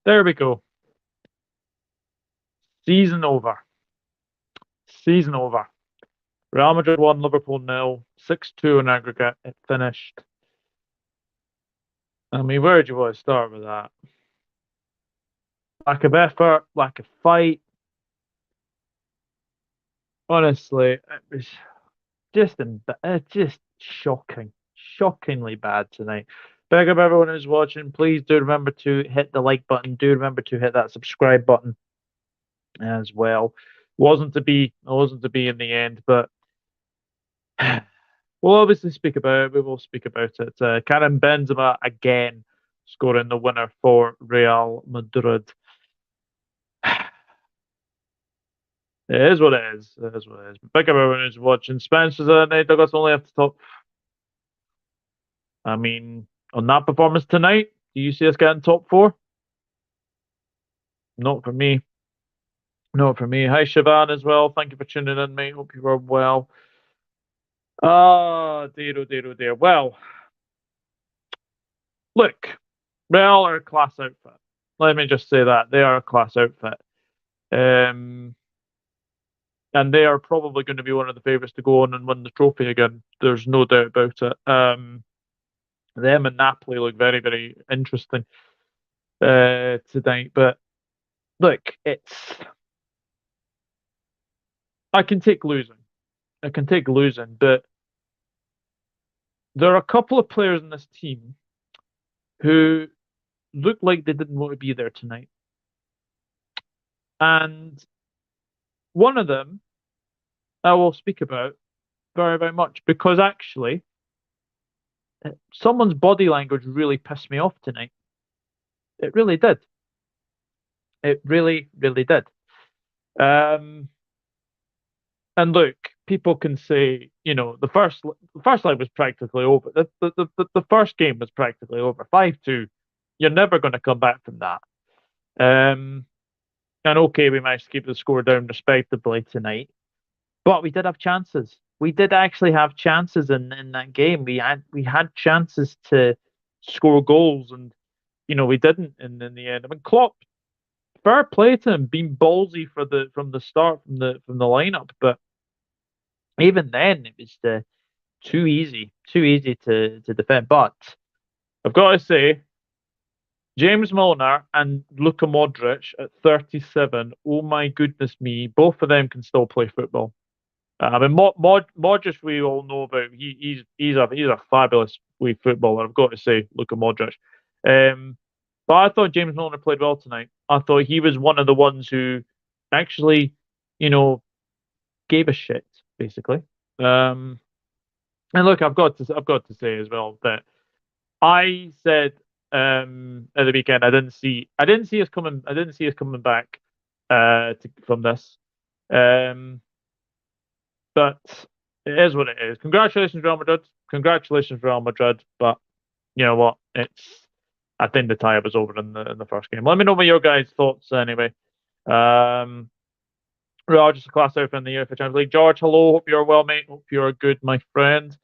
There we go. Season over. Season over. Real Madrid won, Liverpool nil, 6-2 in aggregate. It finished. I mean, where do you want to start with that? Lack of effort, lack of fight. Honestly, it was just shocking, shockingly bad tonight. Beg of everyone who's watching, please do remember to hit the like button. Do remember to hit that subscribe button as well. Wasn't to be in the end, but we'll obviously speak about it. We will speak about it. Karim Benzema again scoring the winner for Real Madrid. It is what it is. It is what it is. Big up everyone who's watching. Spencer's in it. Douglas only have to top. I mean, on that performance tonight, do you see us getting top four? Not for me. Not for me. Hi, Siobhan, as well. Thank you for tuning in, mate. Hope you are well. Ah, dear, oh dear, oh dear. Well, look, Real are a class outfit. Let me just say that. They are a class outfit. Um, and they are probably going to be one of the favourites to go on and win the trophy again. There's no doubt about it. Them and Napoli look very, very interesting tonight. But look, I can take losing. I can take losing, but there are a couple of players in this team who look like they didn't want to be there tonight. And one of them I will speak about very, very much because actually someone's body language really pissed me off tonight. It really did. It really, really did. Um, and look, people can say, the first leg was practically over. The first game was practically over. 5-2. You're never going to come back from that. Um, and okay, we managed to keep the score down respectably tonight, but we did have chances. We did actually have chances in that game. We had chances to score goals, and we didn't in the end. I mean, Klopp, fair play to him, being ballsy from the start from the lineup, but even then it was too easy to defend. But I've got to say, James Milner and Luka Modric at 37. Oh my goodness me, both of them can still play football. I mean, Modric, we all know about. He's a fabulous wee footballer. I've got to say, Luka Modric. But I thought James Milner played well tonight. I thought he was one of the ones who actually, you know, gave a shit basically. Um, and look, I've got to say as well that I said at the weekend I didn't see us coming back from this. Um, but it is what it is. Congratulations, Real Madrid. Congratulations, Real Madrid. But you know what? I think the tie was over in the first game. Let me know what your guys' thoughts anyway. Um, Real just a class out in the UEFA Champions League. George, hello. Hope you're well, mate. Hope you're good, my friend.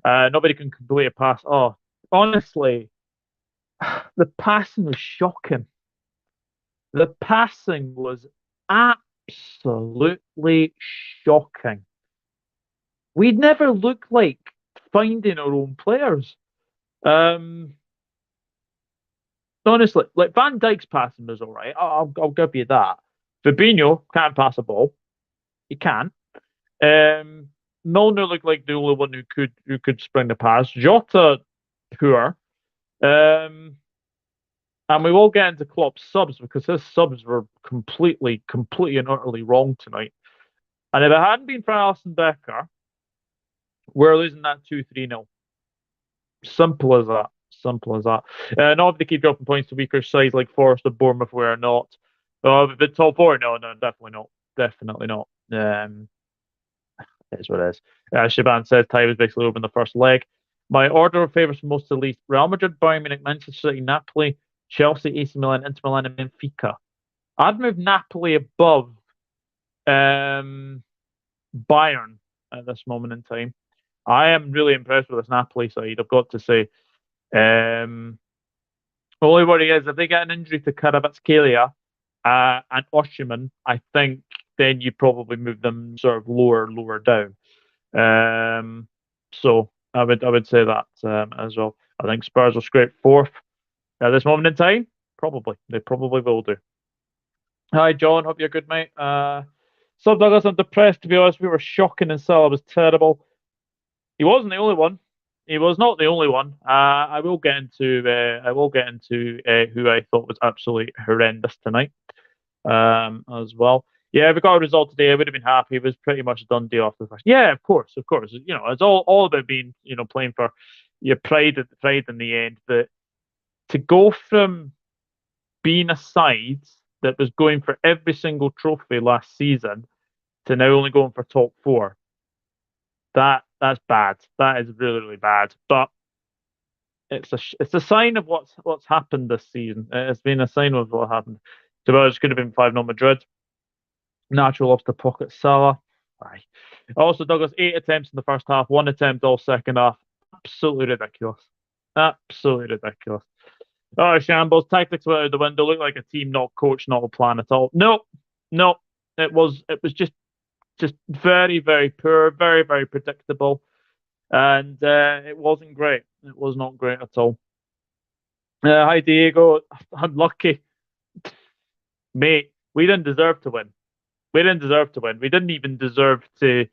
Nobody can complete a pass. Oh, honestly, the passing was shocking. The passing was absolutely shocking. We'd never looked like finding our own players. Um, honestly, like Van Dijk's passing was all right. I'll give you that. Fabinho can't pass a ball. He can. Um, Milner looked like the only one who could spring the pass. Jota poor. Um, and we will get into Klopp's subs because his subs were completely and utterly wrong tonight. And if it hadn't been for Alisson Becker, we're losing that 2-3 nil. Simple as that. Simple as that. Not if they keep dropping points to weaker sides like Forest or Bournemouth, we're not. The top four, no, no, definitely not. Definitely not. It is what it is. Shaban says tie was basically over in the first leg. My order of favourites from most to least: Real Madrid, Bayern Munich, Manchester City, Napoli, Chelsea, AC Milan, Inter Milan, and Benfica. I'd move Napoli above Bayern at this moment in time. I am really impressed with this Napoli side. I've got to say. Um, Only worry is if they get an injury to Kvaratskhelia and Osimhen, I think then you probably move them sort of lower down. So I would say that as well. I think Spurs will scrape fourth at this moment in time. Probably they probably will do. Hi John, hope you're good, mate. Sub Douglas, I'm depressed to be honest. We were shocking and Salah was terrible. He wasn't the only one. He was not the only one. I will get into who I thought was absolutely horrendous tonight as well. Yeah, if we got a result today, I would have been happy. It was pretty much a done deal after the first. Yeah, of course, of course. You know, it's all about being, playing for your pride in the end. But to go from being a side that was going for every single trophy last season to now only going for top four, that's bad. That is really, really bad. But it's a sign of what's happened this season. It's been a sign of what happened. So it could have been 5-0 Madrid. Natural off the pocket Salah. Aye. Also, Douglas, 8 attempts in the first half, 1 attempt all second half. Absolutely ridiculous. Absolutely ridiculous. Oh, shambles. Tactics went out the window. Looked like a team not coached, not a plan at all. No, no. It was just very, very poor, very, very predictable. And it wasn't great. It was not great at all. Hi, Diego. Unlucky. Mate, we didn't deserve to win. We didn't deserve to win. We didn't even deserve to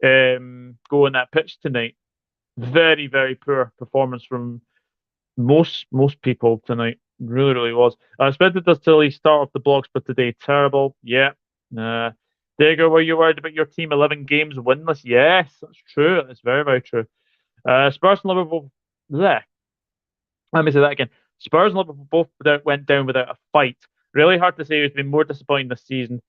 go on that pitch tonight. Very, very poor performance from most people tonight. Really, really was. I expected us to at least start off the blogs, but today terrible. Yeah. Diego, were you worried about your team 11 games winless? Yes, that's true. That's very, very true. Spurs and Liverpool. There. Let me say that again. Spurs and Liverpool both went down without a fight. Really hard to say who's been more disappointing this season.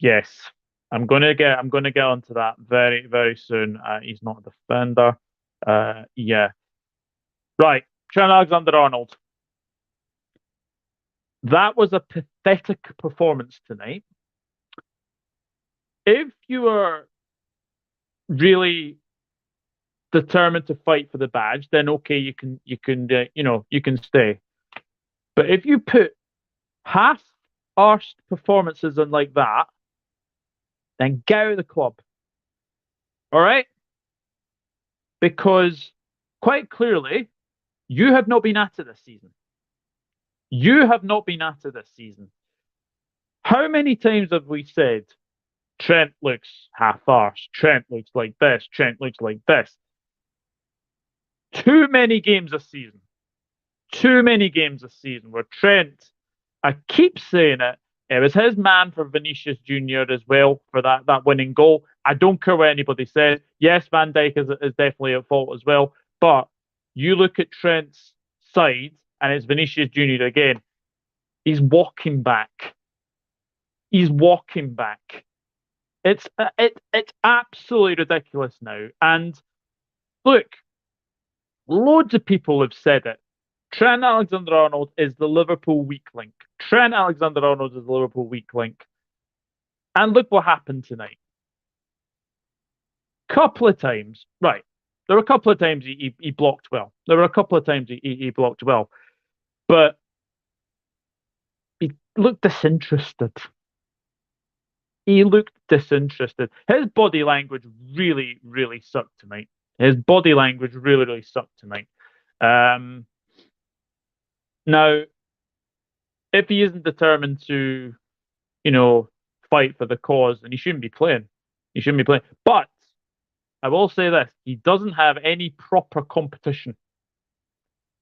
Yes, I'm gonna get onto that very, very soon. He's not a defender. Yeah. Right. Trent Alexander-Arnold. That was a pathetic performance tonight. If you are really determined to fight for the badge, then okay, you can stay. But if you put half-arsed performances in like that, then get out of the club. All right? Because quite clearly, you have not been at it this season. You have not been at it this season. How many times have we said Trent looks half-arsed, Trent looks like this, Trent looks like this? Too many games this season. Too many games this season where Trent, I keep saying it, it was his man for Vinicius Jr. as well for that winning goal. I don't care what anybody says. Yes, Van Dijk is definitely at fault as well. But you look at Trent's side and it's Vinicius Jr. again. He's walking back. He's walking back. It's absolutely ridiculous now. And look, loads of people have said it. Trent Alexander-Arnold is the Liverpool weak link. Trent Alexander-Arnold is the Liverpool weak link. And look what happened tonight. Couple of times, right. There were a couple of times he blocked well. There were a couple of times he blocked well. But he looked disinterested. He looked disinterested. His body language really, really sucked tonight. His body language really, really sucked tonight. Now, if he isn't determined to, fight for the cause, then he shouldn't be playing. He shouldn't be playing. But I will say this: he doesn't have any proper competition.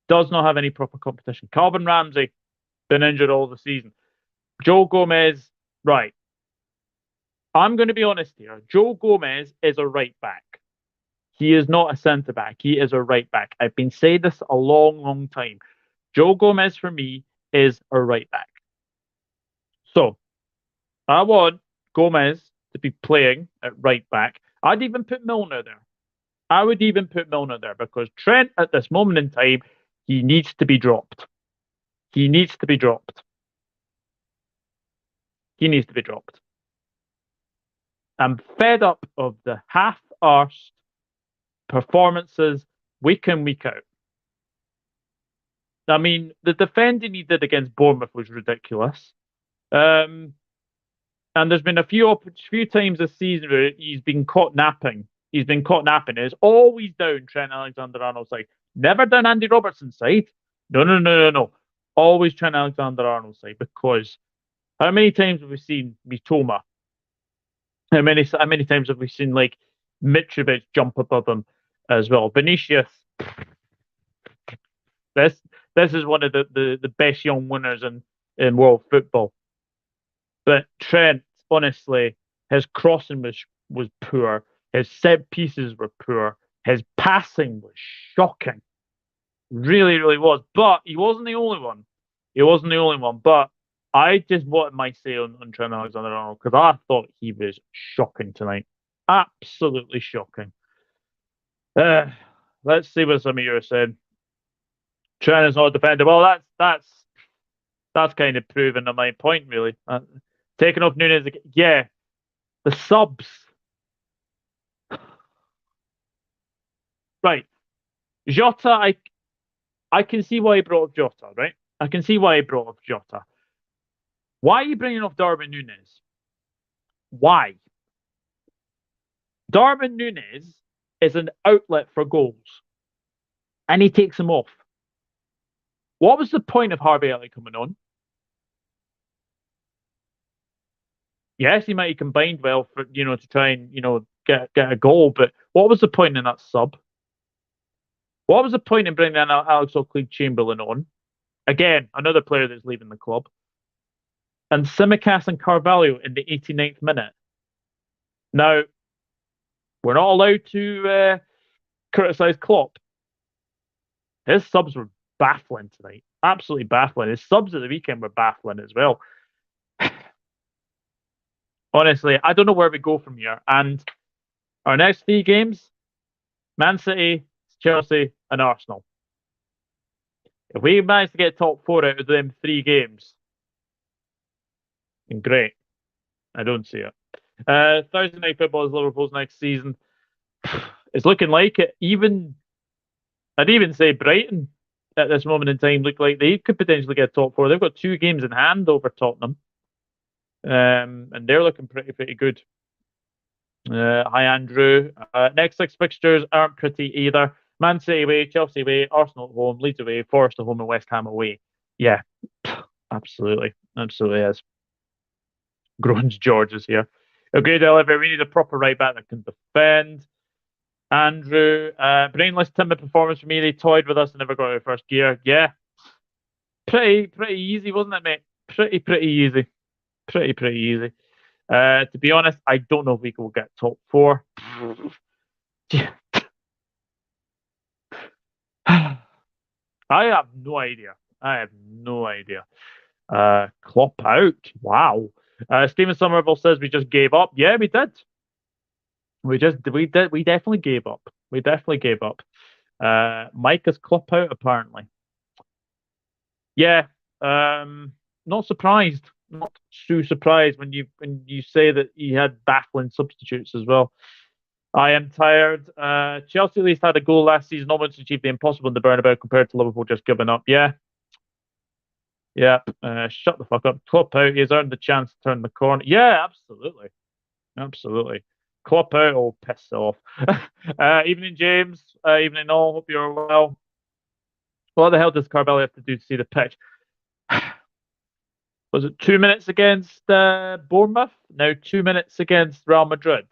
Does not have any proper competition. Calvin Ramsey been injured all the season. Joe Gomez, right. I'm going to be honest here. Joe Gomez is a right back. He is not a centre back. He is a right back. I've been saying this a long, long time. Joe Gomez for me is a right back. So I want Gomez to be playing at right back. I'd even put Milner there. I would even put Milner there because Trent at this moment in time, he needs to be dropped. He needs to be dropped. He needs to be dropped. I'm fed up of the half-arsed performances week in, week out. I mean, the defending he did against Bournemouth was ridiculous. Um, and there's been a few times this season where he's been caught napping. He's been caught napping. It's always down Trent Alexander-Arnold's side. Never down Andy Robertson's side. No, no, no, no, no. Always Trent Alexander-Arnold's side because how many times have we seen Mitoma? How many times have we seen like Mitrovic jump above him as well? Vinicius, this this is one of the best young winners in world football. But Trent, honestly, his crossing was poor. His set pieces were poor. His passing was shocking. Really, really was. But he wasn't the only one. He wasn't the only one. But I just wanted my say on Trent Alexander-Arnold because I thought he was shocking tonight. Absolutely shocking. Uh, let's see what some of you are saying. Trent is not a defender. Well, that's kind of proven to my point, really. Taking off Nunez, yeah, the subs. Right, Jota, I can see why he brought up Jota, right? I can see why he brought up Jota. Why are you bringing off Darwin Nunez? Why? Darwin Nunez is an outlet for goals, and he takes him off. What was the point of Harvey Elliott coming on? Yes, he might have combined well for to try and get a goal, but what was the point in that sub? What was the point in bringing in Alex Oxlade-Chamberlain on? Again, another player that's leaving the club. And Tsimikas and Carvalho in the 89th minute. Now, we're not allowed to criticise Klopp. His subs were baffling tonight. Absolutely baffling. His subs at the weekend were baffling as well. Honestly, I don't know where we go from here. And our next three games, Man City, Chelsea, and Arsenal. If we manage to get top four out of them three games, then great. I don't see it. Thursday night football is Liverpool's next season. It's looking like it. I'd even say Brighton at this moment in time look like they could potentially get top four. They've got two games in hand over Tottenham. And they're looking pretty good. Hi, Andrew. Next six fixtures aren't pretty either. Man City away, Chelsea away, Arsenal at home, Leeds away, Forest at home, and West Ham away. Yeah, absolutely. Absolutely is. Groans George is here. Agreed, Oliver. We need a proper right back that can defend. Andrew, brainless timid performance for me. They toyed with us and never got out of first gear. Yeah, pretty easy, wasn't it, mate? Pretty easy. Pretty easy. To be honest, I don't know if we will get top four. I have no idea. Klopp out. Wow. Stephen Somerville says we just gave up. Yeah, we did. We definitely gave up. We definitely gave up. Mike is Klopp out apparently. Yeah. Not surprised. Not too surprised when you say that he had baffling substitutes as well. I am tired. Chelsea at least had a goal last season, almost achieved the impossible in the Bernabeu compared to Liverpool just giving up. Yeah. Shut the fuck up. Klopp out. He's earned the chance to turn the corner. Yeah, absolutely. Absolutely. Klopp out. Oh, piss off. Evening, James. Evening, all. Hope you're well. What the hell does Carvalho have to do to see the pitch? Was it 2 minutes against Bournemouth? Now 2 minutes against Real Madrid.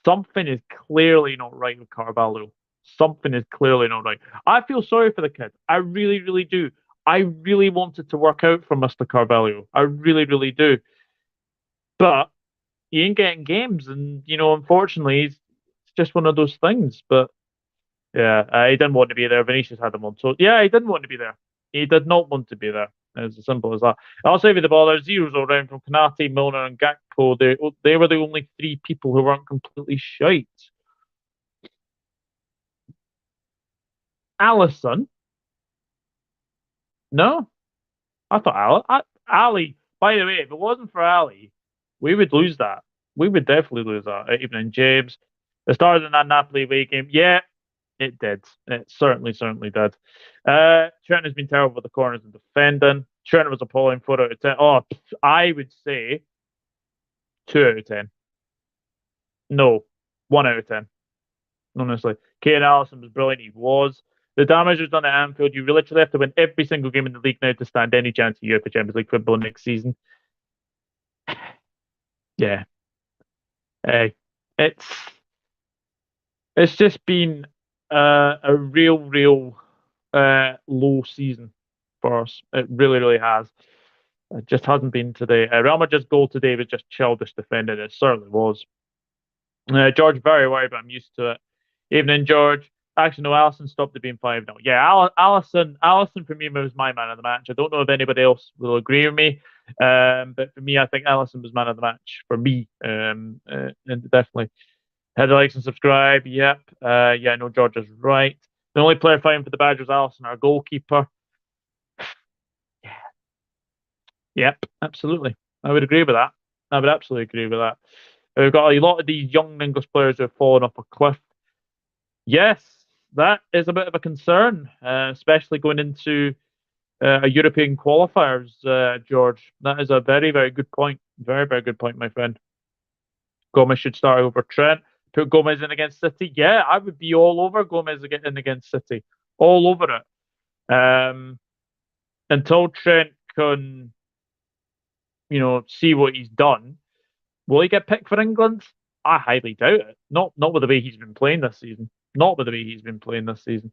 Something is clearly not right with Carvalho. Something is clearly not right. I feel sorry for the kid. I really, really do. I really wanted to work out for Mr. Carvalho. I really, really do. But he ain't getting games, and unfortunately, it's just one of those things. But yeah, he didn't want to be there. Vinicius had him on. So yeah, he didn't want to be there. He did not want to be there. It's as simple as that. I'll save you the ball. There's zeros all around from Kanate, Milner, and Gakpo. They were the only three people who weren't completely shite. Alisson? No, I thought Ali. By the way, if it wasn't for Ali, we would lose that. We would definitely lose that. Even in James, the start of that Napoli away game. Yeah, It did. It certainly did. Trent has been terrible with the corners and defending. Trent was appalling 4 out of 10. Oh, I would say 2 out of 10. No, 1 out of 10. Honestly, Kane Alisson was brilliant. He was. The damage was done at Anfield. You literally have to win every single game in the league now to stand any chance of UEFA Champions League football next season. Yeah, uh, it's it's just been a real low season for us. It really has. It just hasn't been today. Real Madrid's goal today was just childish defending. It certainly was. George very worried, but I'm used to it. Evening, George. Actually, no, Alisson stopped it being 5-0. Yeah, Alisson for me was my man of the match. I don't know if anybody else will agree with me, but for me, I think Alisson was man of the match for me, and definitely. Hit the likes and subscribe. Yep. Yeah, no, George is right. The only player fighting for the badge was Alisson, our goalkeeper. Yep, absolutely. I would agree with that. I would absolutely agree with that. We've got a lot of these young English players who have fallen off a cliff. Yes, that is a bit of a concern, especially going into a European qualifiers, George. That is a very good point. Very good point, my friend. Gomez should start over Trent. Put Gomez in against City. Yeah, I would be all over Gomez in against City. All over it. Until Trent can, see what he's done. Will he get picked for England? I highly doubt it. Not with the way he's been playing this season. Not with the way he's been playing this season.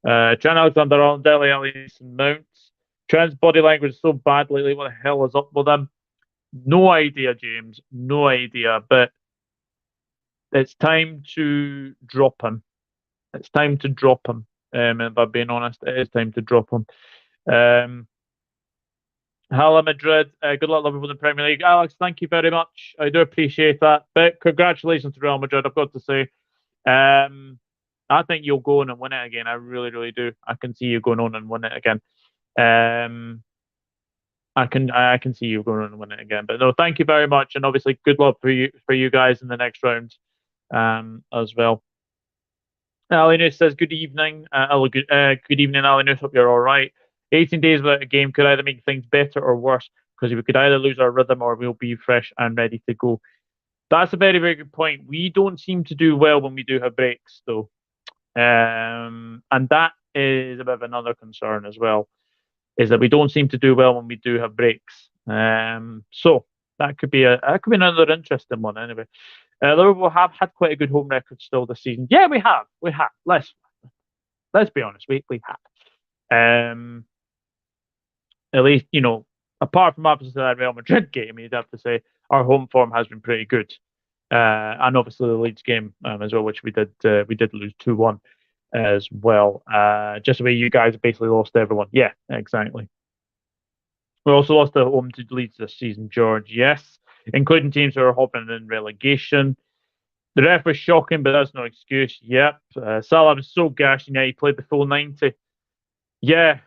Trent Alexander-Arnold, Dele Alli, and Mounts. Trent's body language is so bad lately. What the hell is up with him? No idea, James. No idea. But it's time to drop him. It's time to drop him. If I'm being honest, it is time to drop him. Hello, Madrid. Good luck, Liverpool in the Premier League. Alex, thank you very much. I do appreciate that. But congratulations to Real Madrid, I've got to say. I think you'll go on and win it again. I really do. I can see you going on and win it again. I can see you going on and win it again. But no, thank you very much, and obviously good luck for you guys in the next round, as well. Alinus says good evening. Good evening, Alinus. Hope you're all right. 18 days without a game could either make things better or worse because we could either lose our rhythm or we'll be fresh and ready to go. That's a very good point. We don't seem to do well when we do have breaks, though. And that is a bit of another concern as well, is that we don't seem to do well when we do have breaks. So that could be another interesting one anyway. Liverpool have had quite a good home record still this season. Yeah, we have. Let's be honest, we have. At least, apart from obviously that Real Madrid game, you'd have to say our home form has been pretty good. And obviously the Leeds game as well, which we did lose 2-1 as well. Just the way you guys basically lost everyone. Yeah, exactly. We also lost at home to Leeds this season, George. Yes, including teams who are hovering in relegation. The ref was shocking, but that's no excuse. Yep. Salah was so gashing. Yeah, he played the full 90. Yeah,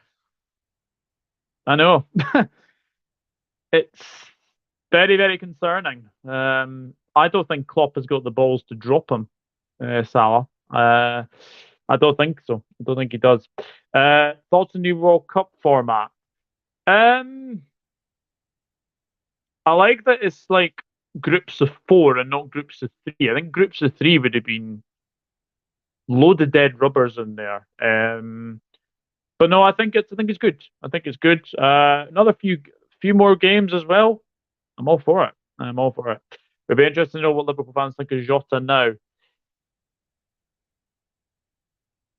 I know. It's very concerning. I don't think Klopp has got the balls to drop him, Salah. I don't think so. I don't think he does. Thoughts on new World Cup format? I like that it's like groups of 4 and not groups of 3. I think groups of 3 would have been load of dead rubbers in there. But no, I think it's good. I think it's good. Another few more games as well. I'm all for it. It'd be interesting to know what Liverpool fans think of Jota now.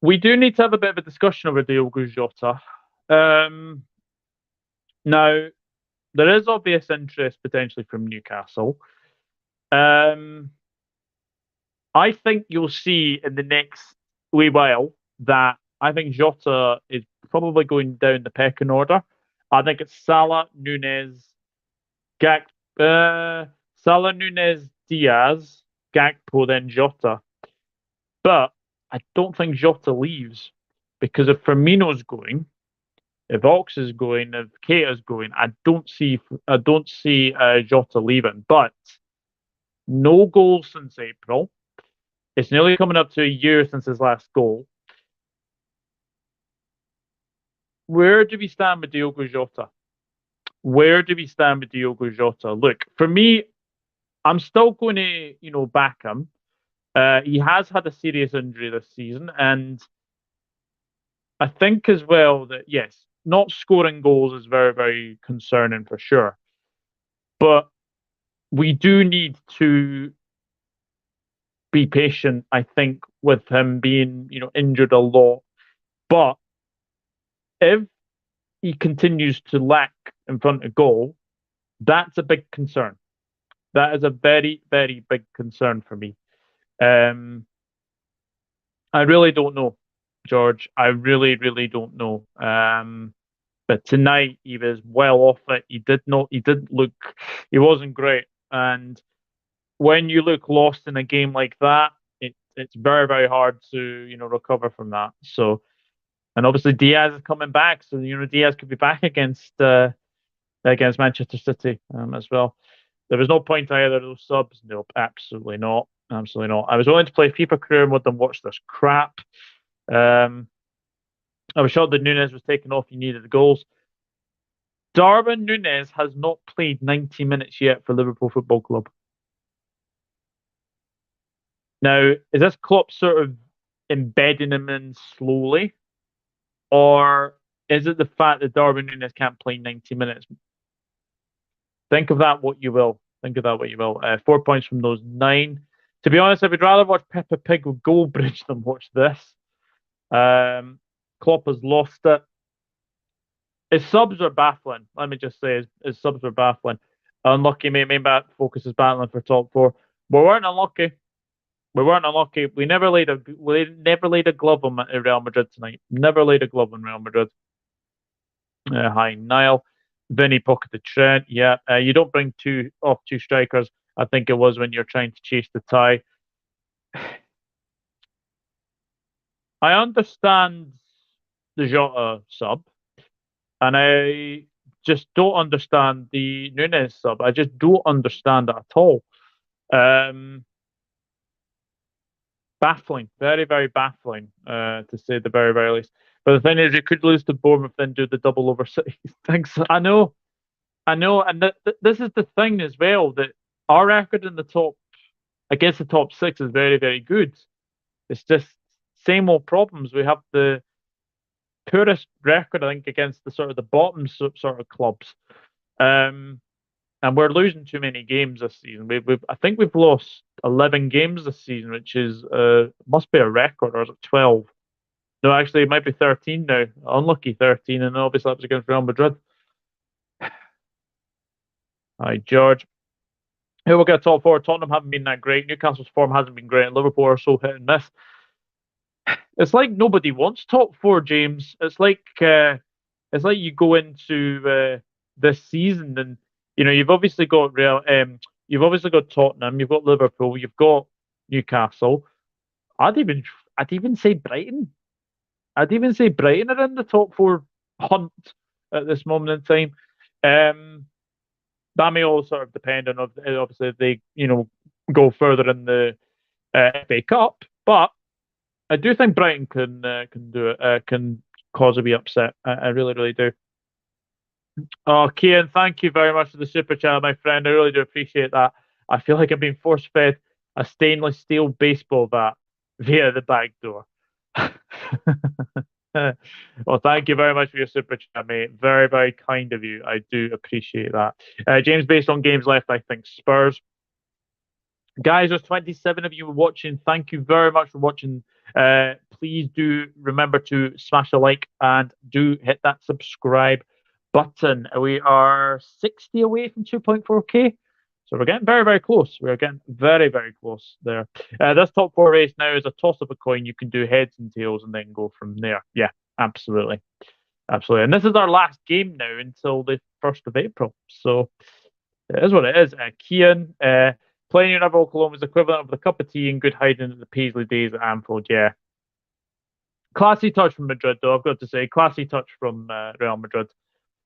We do need to have a bit of a discussion over Diogo Jota. Now, there is obvious interest potentially from Newcastle. I think you'll see in the next wee while that I think Jota is probably going down the pecking order. I think it's Salah, Nunez, Salah, Nunez, Diaz, Gakpo, then Jota. But I don't think Jota leaves because if Firmino's going, if Ox is going, if Keita's going, I don't see Jota leaving. But no goals since April. It's nearly coming up to a year since his last goal. Where do we stand with Diogo Jota? Where do we stand with Diogo Jota? Look, for me, I'm still going to, back him. He has had a serious injury this season, and I think as well that yes, not scoring goals is very, very concerning for sure. But we do need to be patient, I think, with him being, injured a lot. But if he continues to lack in front of goal, that's a big concern. That is a very, very big concern for me. Um, I really don't know, George. I really, really don't know. But tonight he was well off it. He did not. He didn't look. He wasn't great. And when you look lost in a game like that, it's very, very hard to recover from that. So, and obviously Diaz is coming back, so Diaz could be back against Manchester City as well. There was no point to either of those subs. Nope, absolutely not. Absolutely not. I was willing to play FIFA career mode than watch this crap. Um, I was shocked that Nunez was taken off. He needed the goals. Darwin Nunez has not played 90 minutes yet for Liverpool Football Club. Now, is this Klopp sort of embedding him in slowly? Or is it the fact that Darwin Nunez can't play 90 minutes? Think of that what you will. Think of that what you will. 4 points from those 9. To be honest, I would rather watch Peppa Pig with Goldbridge than watch this. Klopp has lost it. His subs are baffling. Let me just say, his subs are baffling. Unlucky, main back focus is battling for top 4. We weren't unlucky. We weren't unlucky. We never laid a glove on Real Madrid tonight. Never laid a glove on Real Madrid. Hi, Niall. Vinny pocketed Trent. Yeah, you don't bring two strikers. I think it was when you're trying to chase the tie. I understand the Jota sub, and I just don't understand the Nunez sub. I just don't understand it at all. Baffling, very, very baffling, to say the very, very least. But the thing is, you could lose to Bournemouth, then do the double over City. Thanks. I know, and this is the thing as well that our record in the top against the top 6 is very, very good. It's just same old problems. We have the poorest record, I think, against the sort of the bottom sort of clubs. And we're losing too many games this season. I think we've lost 11 games this season, which is must be a record, or is it 12? No, actually, it might be 13 now. Unlucky 13, and obviously that was against Real Madrid. Hi, George. Here we'll get top 4. Tottenham haven't been that great. Newcastle's form hasn't been great. And Liverpool are so hit and miss. It's like nobody wants top 4, James. It's like you go into this season and you've obviously got you've obviously got Tottenham, you've got Liverpool, you've got Newcastle. I'd even say Brighton. I'd even say Brighton are in the top 4 hunt at this moment in time. That may all sort of depend on obviously if they go further in the FA Cup, but I do think Brighton can do it, can cause a wee upset. I really, really do. Oh, Kian, thank you very much for the super chat, my friend. I really do appreciate that. I feel like I'm being force fed a stainless steel baseball bat via the back door. Well, thank you very much for your super chat, mate. Very, very kind of you. I do appreciate that. James, based on games left, I think Spurs. Guys, there's 27 of you watching. Thank you very much for watching. Please do remember to smash a like and do hit that subscribe button. We are 60 away from 2.4k. So we're getting very, very close. We're getting very, very close there. This top 4 race now is a toss of a coin. You can do heads and tails and then go from there. Yeah, absolutely. Absolutely. And this is our last game now until the 1st of April. So it is what it is. Kian, playing in Liverpool Cologne was equivalent of the cup of tea and good hiding at the Paisley days at Anfield. Yeah. Classy touch from Madrid, though, I've got to say. Classy touch from Real Madrid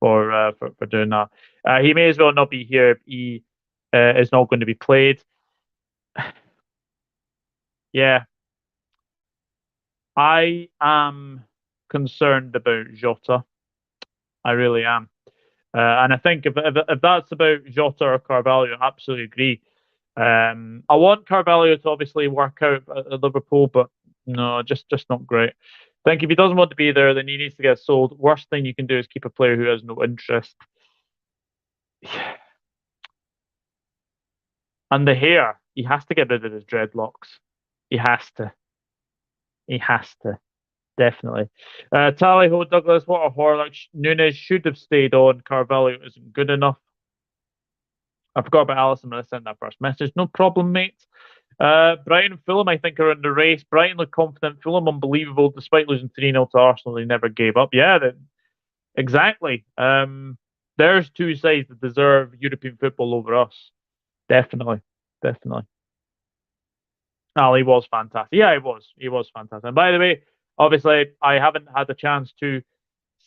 for doing that. He may as well not be here. He is not going to be played. Yeah, I am concerned about Jota. I really am. And I think if that's about Jota or Carvalho, I absolutely agree. I want Carvalho to obviously work out at Liverpool, but no, just not great. I think if he doesn't want to be there, then he needs to get sold. Worst thing you can do is keep a player who has no interest. And the hair, he has to get rid of his dreadlocks. He has to. He has to. Definitely. Tally ho, Douglas, what a horror. Nunez should have stayed on. Carvalho isn't good enough. I forgot about Alisson when I sent that first message. No problem, mate. Brighton and Fulham, I think, are in the race. Brighton look confident. Fulham, unbelievable. Despite losing 3-0 to Arsenal, they never gave up. Yeah, exactly. There's two sides that deserve European football over us. Definitely. Definitely. Ali was fantastic. Yeah, he was. He was fantastic. And by the way, obviously, I haven't had the chance to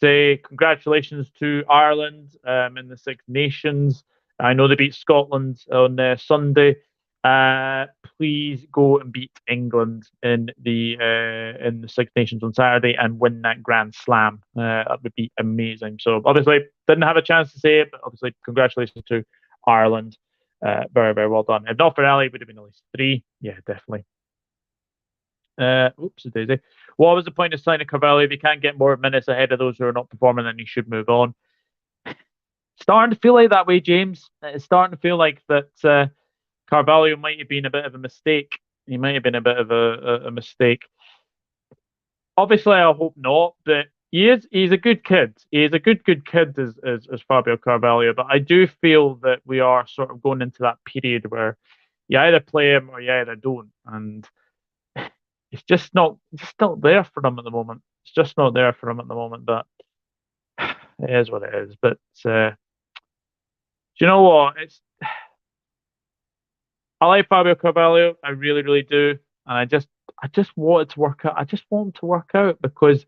say congratulations to Ireland in the Six Nations. I know they beat Scotland on Sunday. Please go and beat England in the Six Nations on Saturday and win that Grand Slam. That would be amazing. So obviously didn't have a chance to say it, but obviously congratulations to Ireland. Very very well done. If not for Ali, it would have been at least three. Yeah, definitely. Oops, daisy. What was the point of signing Carvalho if you can't get more minutes ahead of those who are not performing? Then you should move on. Starting to feel like that way, James. It's starting to feel like that Carvalho might have been a bit of a mistake. He might have been a bit of a mistake. Obviously, I hope not, but he's a good kid. He is a good kid as Fabio Carvalho. But I do feel that we are sort of going into that period where you either play him or you either don't, and it's just not there for him at the moment. It's just not there for him at the moment. But it is what it is. But do you know what? I like Fabio Carvalho. I really, really do. And I just want it to work out. I just want him to work out because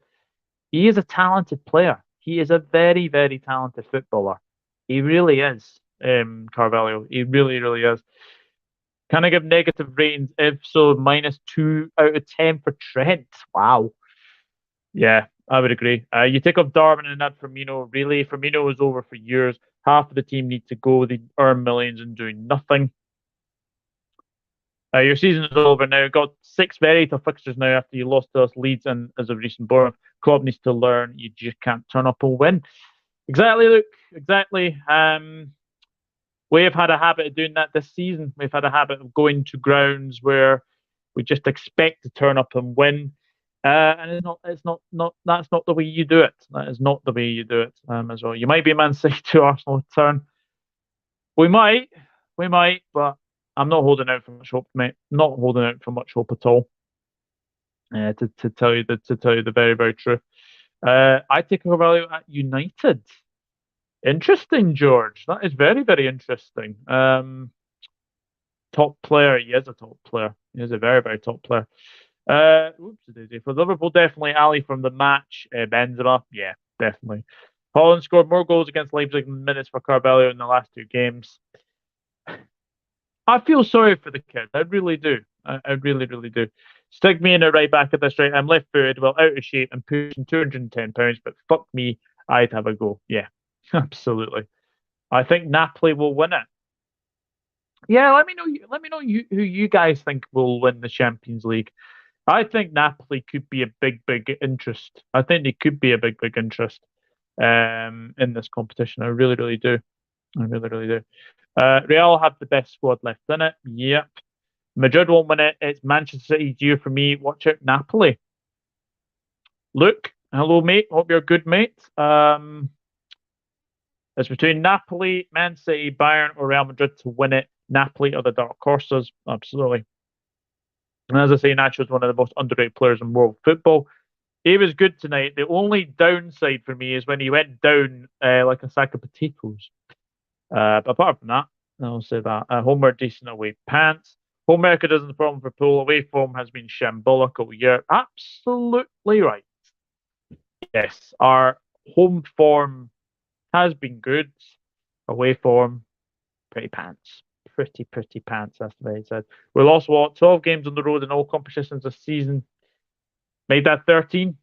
he is a talented player. He is a very, very talented footballer. He really is, Carvalho. He really, really is. Can I give negative ratings? If so, -2 out of 10 for Trent. Wow. Yeah, I would agree. You take off Darwin and add Firmino. Really, Firmino was over for years. Half of the team need to go. They earn millions and doing nothing. Your season is over now. Got six very tough fixtures now after you lost to us, Leeds, and as of recent Bournemouth. Klopp needs to learn. You just can't turn up and win. Exactly, Luke. Exactly. We have had a habit of doing that this season. We've had a habit of going to grounds where we just expect to turn up and win. And that's not the way you do it. That is not the way you do it as well. You might be Man City to Arsenal turn. We might, we might, but I'm not holding out for much hope, mate. Not holding out for much hope at all. To tell you the very very truth. I take a value at United. Interesting, George. That is very very interesting. Top player. He is a top player. He is a very very top player. Oops, for Liverpool, definitely Ali from the match. Benzema, yeah, definitely. Holland scored more goals against Leipzig than minutes for Carvalho in the last two games. I feel sorry for the kid. I really do. I really, really do. Stick me in a right back at this rate. I'm left footed, well, out of shape and pushing £210, but fuck me, I'd have a go. Yeah, absolutely. I think Napoli will win it. Yeah, let me know. Let me know who you guys think will win the Champions League. I think Napoli could be a big, big interest. I think they could be a big, big interest in this competition. I really, really do. I really, really do. Real have the best squad left in it. Yep. Madrid won't win it. It's Manchester City's year for me. Watch out, Napoli. Luke, hello, mate. Hope you're good, mate. It's between Napoli, Man City, Bayern, or Real Madrid to win it. Napoli are the dark horses. Absolutely. And as I say, Nacho is one of the most underrated players in world football. He was good tonight. The only downside for me is when he went down like a sack of potatoes. But apart from that, I'll say that. Home are decent away pants. Home record isn't the problem for Pool. Away form has been shambolic all year. Absolutely right. Yes, our home form has been good. Away form, pretty pants. pretty pants, that's what he said. We lost, what, 12 games on the road in all competitions this season. Made that 13.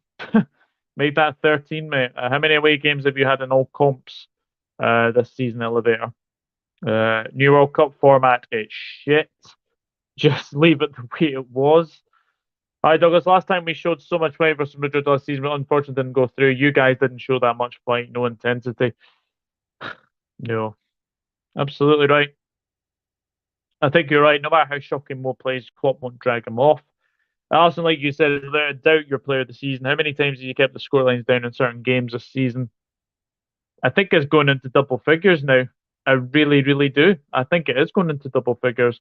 Made that 13, mate. How many away games have you had in all comps this season, Elevator? New World Cup format, it's shit. Just leave it the way it was. Hi, Douglas. Last time we showed so much fight versus Madrid last season, but unfortunately didn't go through. You guys didn't show that much fight, no intensity. No, absolutely right. I think you're right. No matter how shocking Mo plays, Klopp won't drag him off. Alisson, like you said, is without a doubt your player of the season. How many times have you kept the scorelines down in certain games this season? I think it's going into double figures now. I really, really do. I think it is going into double figures.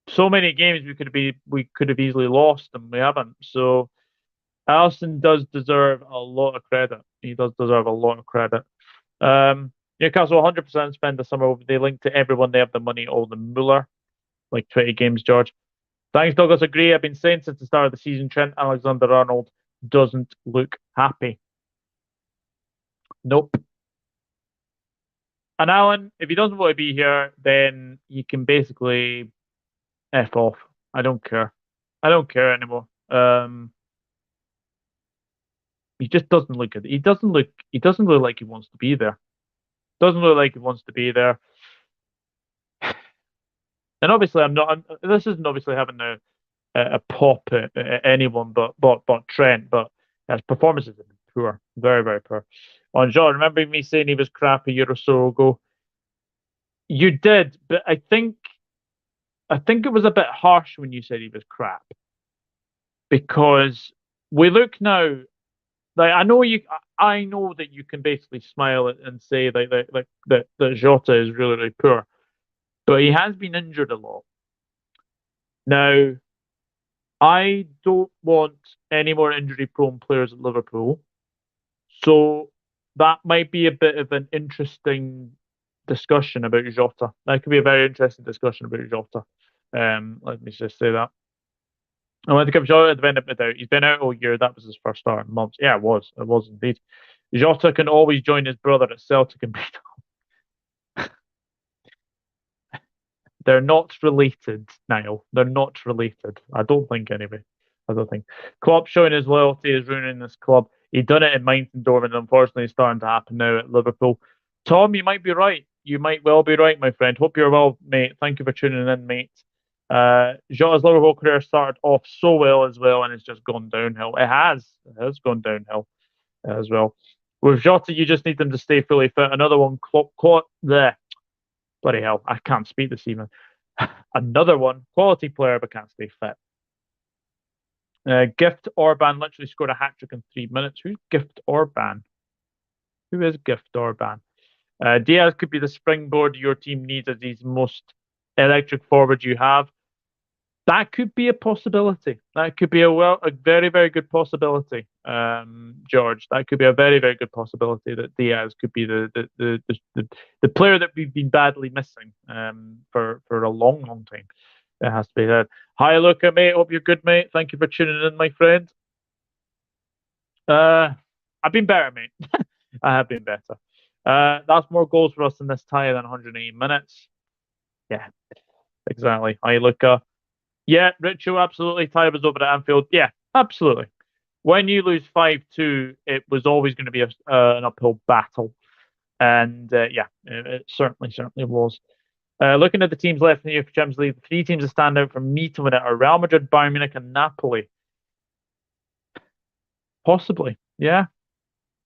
So many games we could have easily lost and we haven't. So Alisson does deserve a lot of credit. He does deserve a lot of credit. Newcastle 100% spend the summer. They link to everyone. They have the money, all the Muller, like 20 games, George. Thanks, Douglas. Agree. I've been saying since the start of the season, Trent Alexander-Arnold doesn't look happy. Nope. And Alan, if he doesn't want to be here, then you can basically F off. I don't care. I don't care anymore. He just doesn't look good. He doesn't look like he wants to be there. Doesn't look like he wants to be there. And obviously, this isn't obviously having a pop at anyone, but Trent. But his performances have been poor, very very poor. On John, remember me saying he was crap a year or so ago? You did, but I think it was a bit harsh when you said he was crap because we look now. Like I know that you can basically smile and say that Jota is really really poor, but he has been injured a lot. Now, I don't want any more injury-prone players at Liverpool, so that might be a bit of an interesting discussion about Jota. That could be a very interesting discussion about Jota. Let me just say that. I want to give Jota the benefit of the doubt. He's been out all year. That was his first start in months. Yeah, it was. It was indeed. Jota can always join his brother at Celtic and beat him. They're not related, Niall. They're not related. I don't think, anyway. I don't think. Klopp showing his loyalty is ruining this club. He done it in Mainz and Dortmund. Unfortunately, it's starting to happen now at Liverpool. Tom, you might be right. You might well be right, my friend. Hope you're well, mate. Thank you for tuning in, mate. Jota's Liverpool career started off so well as well, and it's just gone downhill. It has. It has gone downhill as well. With Jota, you just need them to stay fully fit. Another one, Klopp there. Bloody hell, I can't speak this evening. Another one, quality player, but can't stay fit. Gift Orban literally scored a hat trick in 3 minutes. Who's Gift Orban? Who is Gift Orban? Diaz could be the springboard your team needs as he's most electric forward you have. That could be a possibility. That could be a very, very good possibility, George. That could be a very, very good possibility that Diaz could be the player that we've been badly missing for a long, long time. It has to be said. Hi, Luca, mate. Hope you're good, mate. Thank you for tuning in, my friend. I've been better, mate. I have been better. That's more goals for us in this tie than 180 minutes. Yeah, exactly. Hi, Luca. Yeah, Richo, absolutely. Tie was over at Anfield. Yeah, absolutely. When you lose 5-2, it was always going to be an uphill battle. And yeah, it certainly was. Looking at the teams left in the UEFA Champions League, the 3 teams that stand out for me to win it are Real Madrid, Bayern Munich, and Napoli. Possibly, yeah.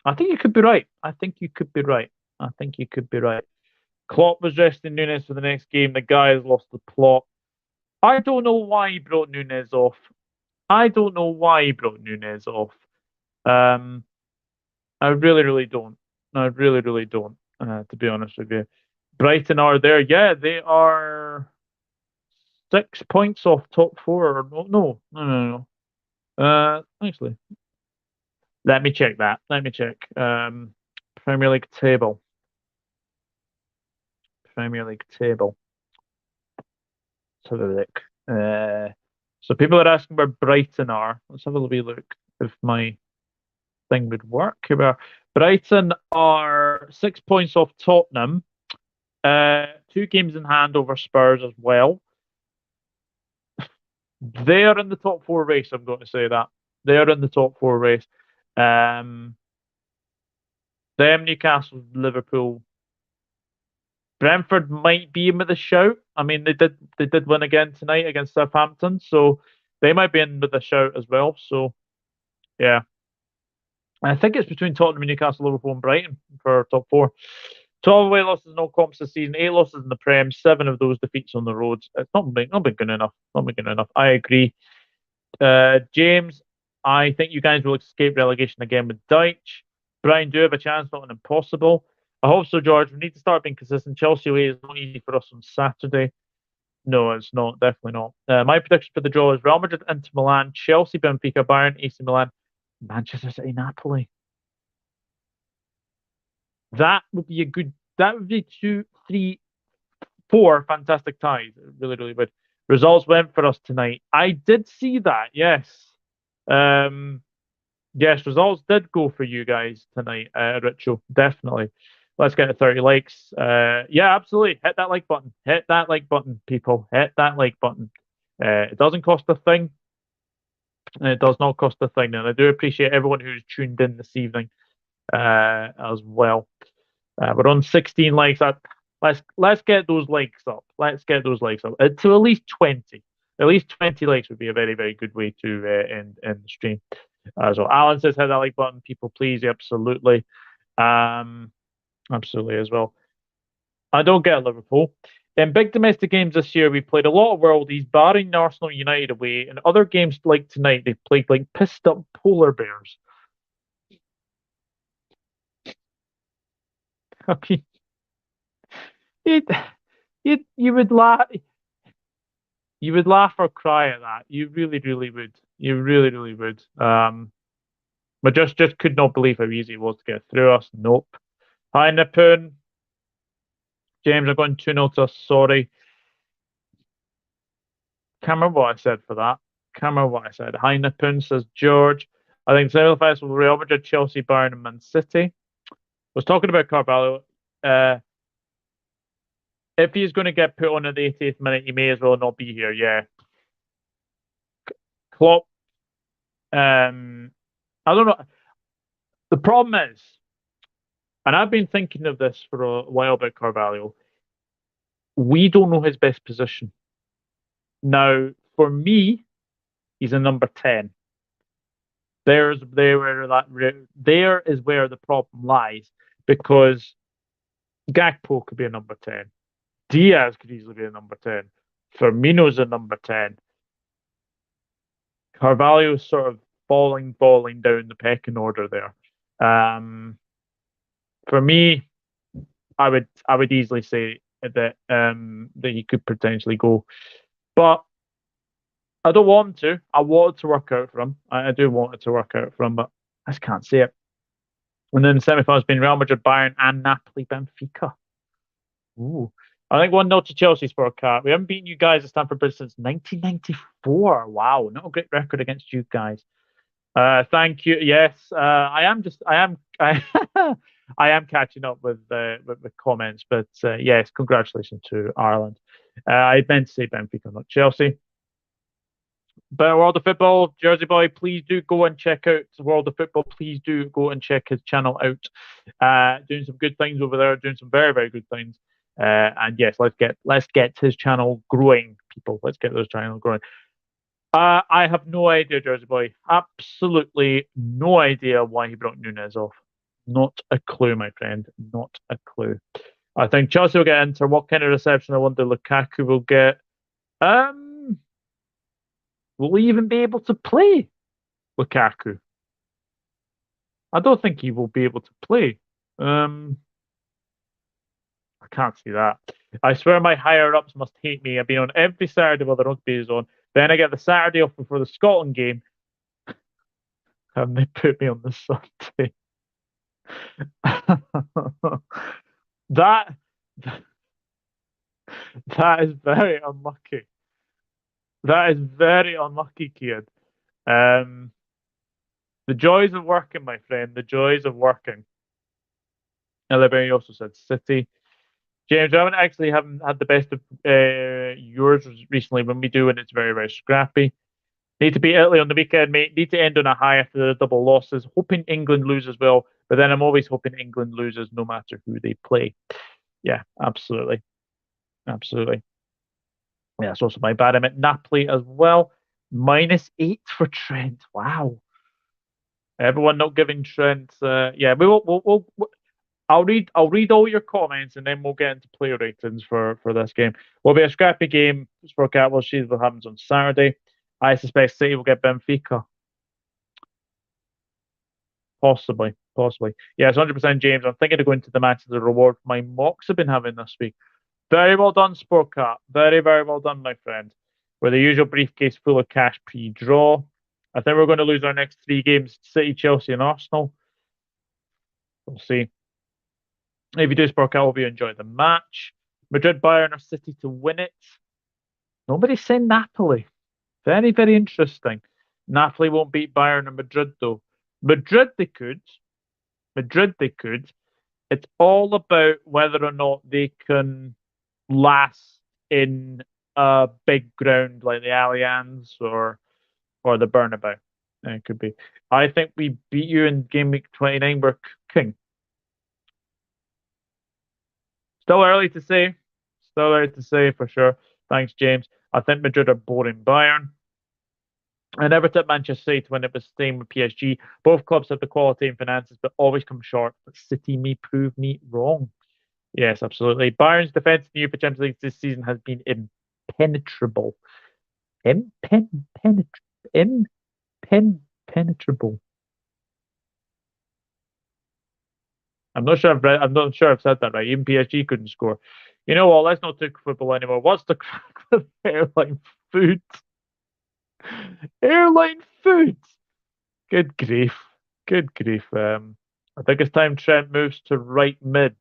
I think you could be right. I think you could be right. I think you could be right. Klopp was resting Nunez for the next game. The guy has lost the plot. I don't know why he brought Nunez off. I don't know why he brought Nunez off. I really, really don't. I really, really don't, to be honest with you. Brighton are there. Yeah, they are 6 points off top 4. No. Actually, let me check that. Let me check. Premier League table. Premier League table. Let's have a look. So people are asking where Brighton are. Let's have a wee look if my thing would work. Brighton are 6 points off Tottenham, Two games in hand over Spurs as well. They're in the top four race. I'm going to say that they're in the top four race. Um, them, Newcastle, Liverpool, Brentford might be in with a shout. I mean, they did win again tonight against Southampton, so they might be in with a shout as well. So yeah, I think it's between Tottenham, Newcastle, Liverpool, and Brighton for top four. 12 away losses, no comps this season. 8 losses in the Prem. 7 of those defeats on the roads. It's not been good enough. Not been good enough. I agree. James, I think you guys will escape relegation again with Deitch. Brian, do have a chance, not an impossible. I hope so, George. We need to start being consistent. Chelsea away is not easy for us on Saturday. No, it's not. Definitely not. My prediction for the draw is Real Madrid, Inter Milan, Chelsea, Benfica, Bayern, AC Milan, Manchester City, Napoli. That would be a good. That would be two, three, four fantastic ties. It really, really would. Results went for us tonight. I did see that. Yes. Um, Yes, results did go for you guys tonight, Richo. Definitely. Let's get to 30 likes. Yeah, absolutely. Hit that like button. Hit that like button, people. Hit that like button. It doesn't cost a thing. It does not cost a thing. And I do appreciate everyone who's tuned in this evening as well. We're on 16 likes. Let's get those likes up. Let's get those likes up to at least 20. At least 20 likes would be a very, very good way to end the stream. So Alan says hit that like button, people, please. Absolutely. Um, absolutely as well. I don't get Liverpool. In big domestic games this year, we played a lot of worldies, barring Arsenal United away, and other games like tonight, they played like pissed up polar bears. I mean, you you would laugh, or cry at that. You really, really would. You really, really would. But just could not believe how easy it was to get through us. Nope. Hi, Nippon. James, I'm going 2-0 to us. Sorry. Can't remember what I said for that. Can't remember what I said. Hi, Nippon, says George. I think semi-finals will be Real Madrid, Chelsea, Bayern, and Man City. Was talking about Carvalho. If he's going to get put on at the 80th minute, he may as well not be here. Yeah. Klopp. I don't know. The problem is, and I've been thinking of this for a while about Carvalho, we don't know his best position. Now, for me, he's a number 10. There is where the problem lies because Gakpo could be a number 10. Diaz could easily be a number 10. Firmino's a number 10. Carvalho's sort of falling down the pecking order there. For me, I would easily say that he could potentially go, but I don't want him to. I want it to work out for him. I do want it to work out for him, but I just can't see it. And then the semi-finals been Real Madrid, Bayern, and Napoli, Benfica. Ooh. I think 1-0 to Chelsea's for a cat. We haven't beaten you guys at Stamford Bridge since 1994. Wow, not a great record against you guys. Thank you. Yes, I I am catching up with comments, but yes, congratulations to Ireland. I meant to say Benfica, not Chelsea. But World of Football, Jersey Boy, please do go and check out World of Football. Please do go and check his channel out. Doing some good things over there, doing some very, very good things. And yes, let's get his channel growing, people. Let's get those channels growing. I have no idea, Jersey Boy. Absolutely no idea why he brought Nunez off. Not a clue, my friend. Not a clue. I think Chelsea will get Inter. What kind of reception I wonder Lukaku will get? Will he even be able to play Lukaku? I don't think he will be able to play. I can't see that. I swear my higher ups must hate me. I've been on every Saturday while the rugby is on. Then I get the Saturday off before the Scotland game, and they put me on the Sunday. that that is very unlucky. That is very unlucky, kid. The joys of working, my friend. The joys of working. Liberia also said City. James, I haven't had the best of yours recently. When we do, and it's very, very scrappy. Need to beat Italy on the weekend, mate. Need to end on a high after the double losses. Hoping England lose as well, but then I'm always hoping England loses no matter who they play. Yeah, absolutely, absolutely. Yeah, it's also my bad. I'm at Napoli as well. -8 for Trent. Wow. Everyone not giving Trent. Yeah, I'll read all your comments and then we'll get into player ratings for this game. Will be a scrappy game for Cat. We'll see what happens on Saturday. I suspect City will get Benfica. Possibly, possibly. Yeah, it's 100% James. I'm thinking of going to the match as a reward for my mocks have been having this week. Very well done, Sportcat. Very, very well done, my friend. With the usual briefcase full of cash pre-draw. I think we're going to lose our next three games: City, Chelsea, and Arsenal. We'll see. If you do, Sportcat, I hope you enjoy the match. Madrid, Bayern, or City to win it. Nobody's saying Napoli. Very, very interesting. Napoli won't beat Bayern or Madrid, though. Madrid, they could. Madrid, they could. It's all about whether or not they can last in a big ground like the Allianz or the Bernabeu. It could be. I think we beat you in game week 29. We're cooking. Still early to say. Still early to say for sure. Thanks, James. I think Madrid are boring Bayern. I never tipped Manchester City to win. It was staying with PSG. Both clubs have the quality and finances, but always come short. But City may prove me wrong. Yes, absolutely. Bayern's defense in the UEFA Champions League this season has been impenetrable. Impenetrable. I'm not sure I've said that right. Even PSG couldn't score. You know what? Let's not talk football anymore. What's the crack with airline food? Airline food. Good grief. Good grief. I think it's time Trent moves to right mid.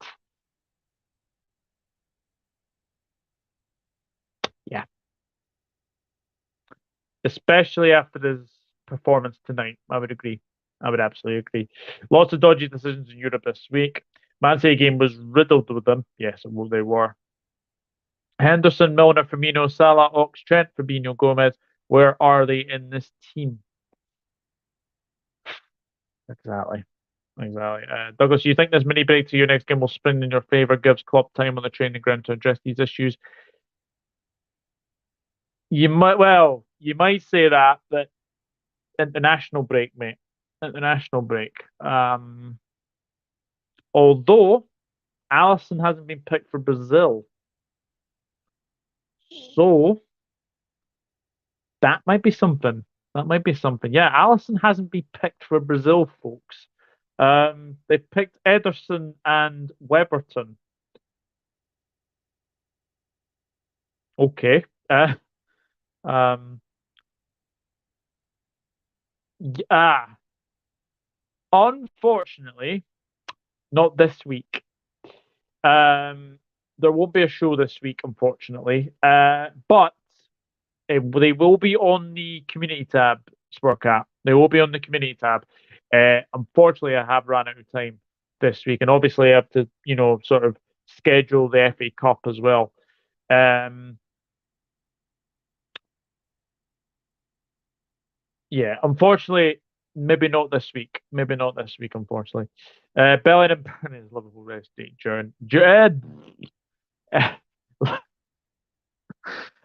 Yeah. Especially after his performance tonight. I would agree. I would absolutely agree. Lots of dodgy decisions in Europe this week. Man City game was riddled with them. Yes, well, they were. Henderson, Milner, Firmino, Salah, Ox, Trent, Fabinho, Gomez. Where are they in this team? Exactly. Exactly. Douglas, you think this mini break to your next game will spin in your favour, gives Klopp time on the training ground to address these issues? You might say that, but international break, mate. International break. Although Alisson hasn't been picked for Brazil, so that might be something. That might be something. Yeah, Alisson hasn't been picked for Brazil, folks. They picked Ederson and Weberton. Okay. Um, yeah. Unfortunately, not this week. There won't be a show this week, unfortunately. But they will be on the community tab, Sportcat. They will be on the community tab. Unfortunately, I have run out of time this week, and obviously I have to, sort of schedule the FA Cup as well. Yeah, unfortunately, maybe not this week. Maybe not this week, unfortunately. Bellingham burning his Liverpool rest date during.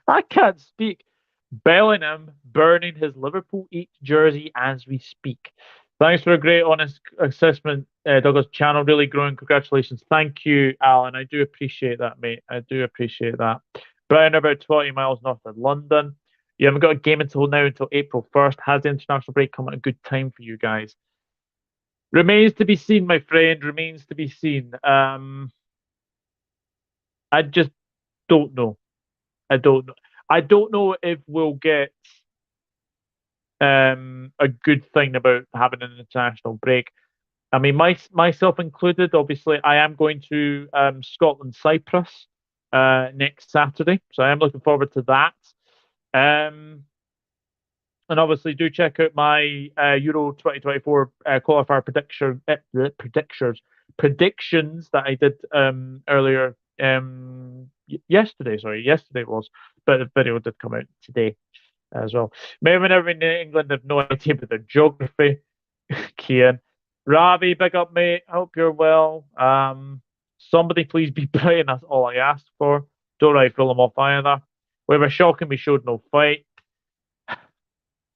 I can't speak. Bellingham burning his Liverpool 8 jersey as we speak. Thanks for a great, honest assessment, Douglas. Channel really growing. Congratulations. Thank you, Alan. I do appreciate that, mate. I do appreciate that. Brian, about 20 miles north of London. You haven't got a game until April 1st. Has the international break come at a good time for you guys? Remains to be seen, my friend. Remains to be seen. I just don't know. I don't know. I don't know if we'll get a good thing about having an international break. I mean, myself included. Obviously, I am going to Scotland, Cyprus next Saturday, so I am looking forward to that. And obviously, do check out my Euro 2024 qualifier predictions that I did earlier yesterday. Sorry, yesterday was, but the video did come out today as well. Maybe whenever in England have no idea about their geography. Kian, Ravi, big up, mate. I hope you're well. Somebody please be praying. That's all I ask for. Don't really fill them off either. We have a shocking we showed no fight.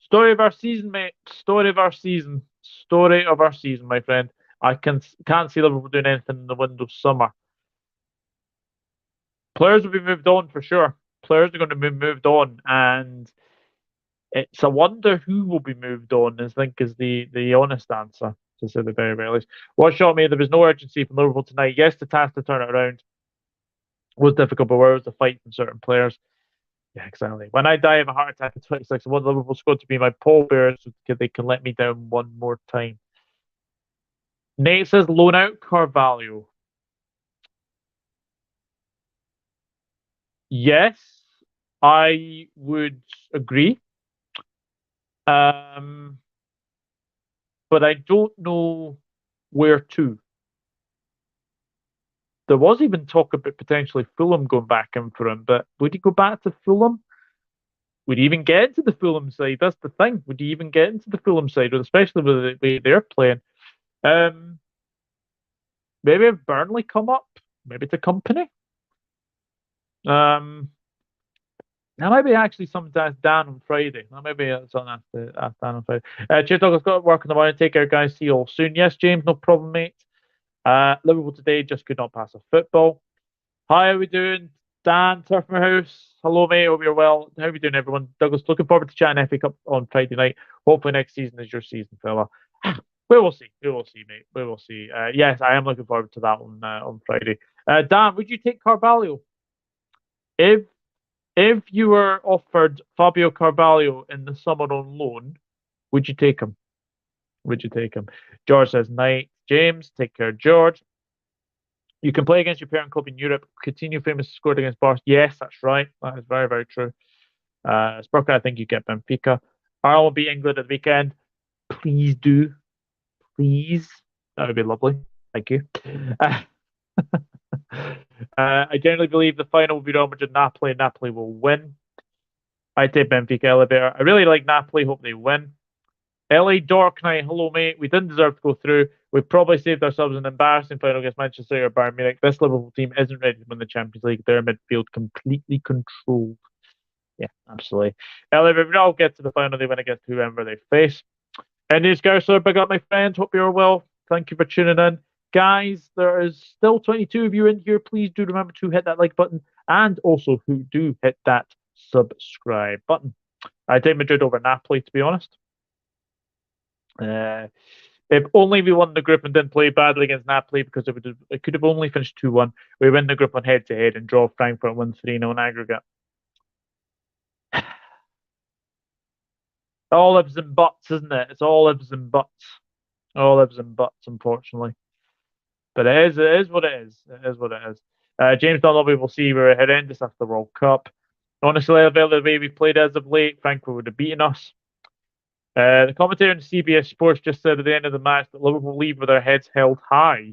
Story of our season, mate. Story of our season. Story of our season, my friend. I can't see Liverpool doing anything in the window of summer. Players will be moved on for sure. Players are going to be moved on, and it's a wonder who will be moved on. I think is the honest answer, to say the very least. What shot me? There was no urgency from Liverpool tonight. Yes, the task to turn it around was difficult, but where was the fight from certain players? Yeah, exactly. When I die of a heart attack at 26, I want the Liverpool squad to be my pallbearers so they can let me down one more time. Nate says loan out Carvalho. Yes, I would agree. Um, but I don't know where to. There was even talk about potentially Fulham going back in for him, but would he go back to Fulham? Would he even get into the Fulham side? That's the thing. Would he even get into the Fulham side, especially with the way they're playing? Um, maybe if Burnley come up, maybe to company. That might be actually something to ask Dan on Friday. That might be something to ask Dan on Friday. Cheers, Doug. I've got to work in the morning. Take care, guys. See you all soon. Yes, James, no problem, mate. Liverpool today just could not pass a football. Hi, how we doing? Dan, Turfmer House. Hello, mate. Hope you're well. How are we doing, everyone? Douglas, looking forward to chatting FA Cup on Friday night. Hopefully next season is your season, fella. We will see. We will see, mate. We will see. Yes, I am looking forward to that on Friday. Dan, would you take Carvalho? If if you were offered Fabio Carvalho in the summer on loan, would you take him? Would you take him? George says, night. James, take care, George. You can play against your parent club in Europe. Coutinho famous scored against Barca. Yes, that's right. That is very, very true. Spurka, I think you get Benfica. Ireland will beat England at the weekend. Please do. Please. That would be lovely. Thank you. Uh, I generally believe the final will be Real Madrid Napoli. Napoli will win. I take Benfica elevator. I really like Napoli. Hope they win. LA Dark Knight, hello mate. We didn't deserve to go through. We probably saved ourselves an embarrassing final against Manchester City or Bayern Munich. This Liverpool team isn't ready to win the Champions League. Their midfield completely controlled. Yeah, absolutely. LA, if we all get to the final, they win against whoever they face. Any Scouser, big up my friend. Hope you're well. Thank you for tuning in. Guys, there is still 22 of you in here. Please do remember to hit that like button and also who do hit that subscribe button. I take Madrid over Napoli, to be honest. If only we won the group and didn't play badly against Napoli because it could have only finished 2-1. We win the group on head to head and draw Frankfurt and win 3-0 in aggregate. All ifs and buts, isn't it? It's all ifs and buts. All ifs and buts, unfortunately. But it is what it is. It is what it is. James Dunlop, will see we're horrendous after the World Cup. Honestly, the way we played as of late, Frankfurt would have beaten us. The commentator on CBS Sports just said at the end of the match that Liverpool leave with their heads held high.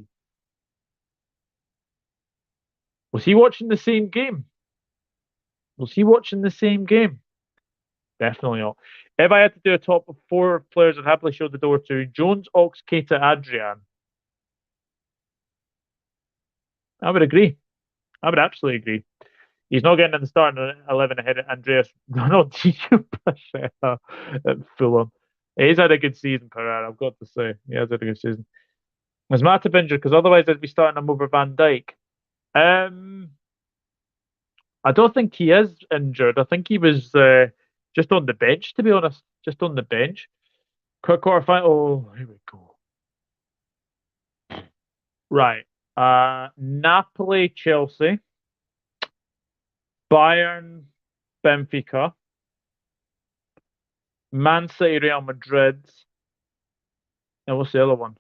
Was he watching the same game? Was he watching the same game? Definitely not. If I had to do a top of 4 players, I'd happily show the door to Jones, Ox, Keita, Adrian. I would agree. I would absolutely agree. He's not getting in the starting 11 ahead of Andreas Ronaldinho at Fulham. He's had a good season, Pereira, I've got to say. He has had a good season. Is Matip injured? Because otherwise I'd be starting him over Van Dijk. I don't think he is injured. I think he was just on the bench, to be honest. Just on the bench. Quarter final. Oh, here we go. Right. Napoli, Chelsea, Bayern, Benfica, Man City, Real Madrid. And what's the other one?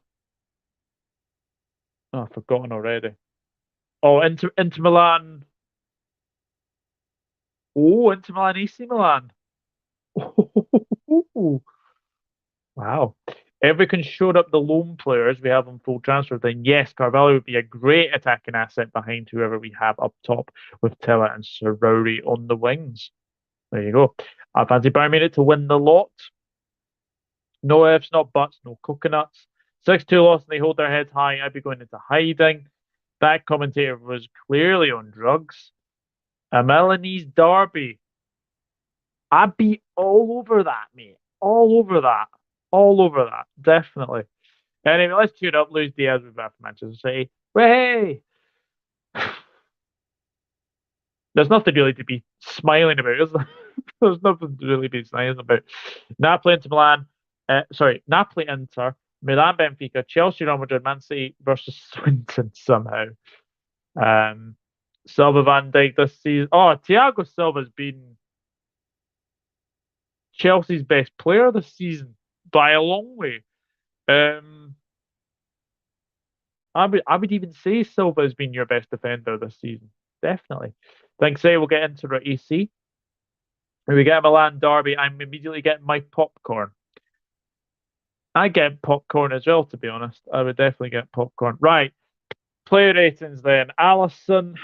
Oh, I've forgotten already. Oh, Inter Milan. Oh, Inter Milan, AC Milan. Wow. If we can shore up the loan players we have on full transfer, then yes, Carvalho would be a great attacking asset behind whoever we have up top with Tilla and Sarauri on the wings. There you go. I fancy Bayern Munich to win the lot. No ifs, not buts, no coconuts. 6-2 loss and they hold their heads high. I'd be going into hiding. That commentator was clearly on drugs. A Milanese derby. I'd be all over that, mate. All over that. All over that. Definitely. Anyway, let's tune up. Luis Diaz with back for Manchester City. Hey! There's nothing really to be smiling about, is there? There's nothing to really be smiling about. Napoli into Milan. Napoli Inter. Milan Benfica. Chelsea Real Madrid. Man City versus Swinton somehow. Silva Van Dijk this season. Oh, Thiago Silva's been Chelsea's best player this season by a long way. I would even say Silva has been your best defender this season. Definitely. Thanks. Say we'll get into the AC. When we get a Milan derby, I'm immediately getting my popcorn. I get popcorn as well, to be honest. I would definitely get popcorn. Right. Player ratings then. Alisson.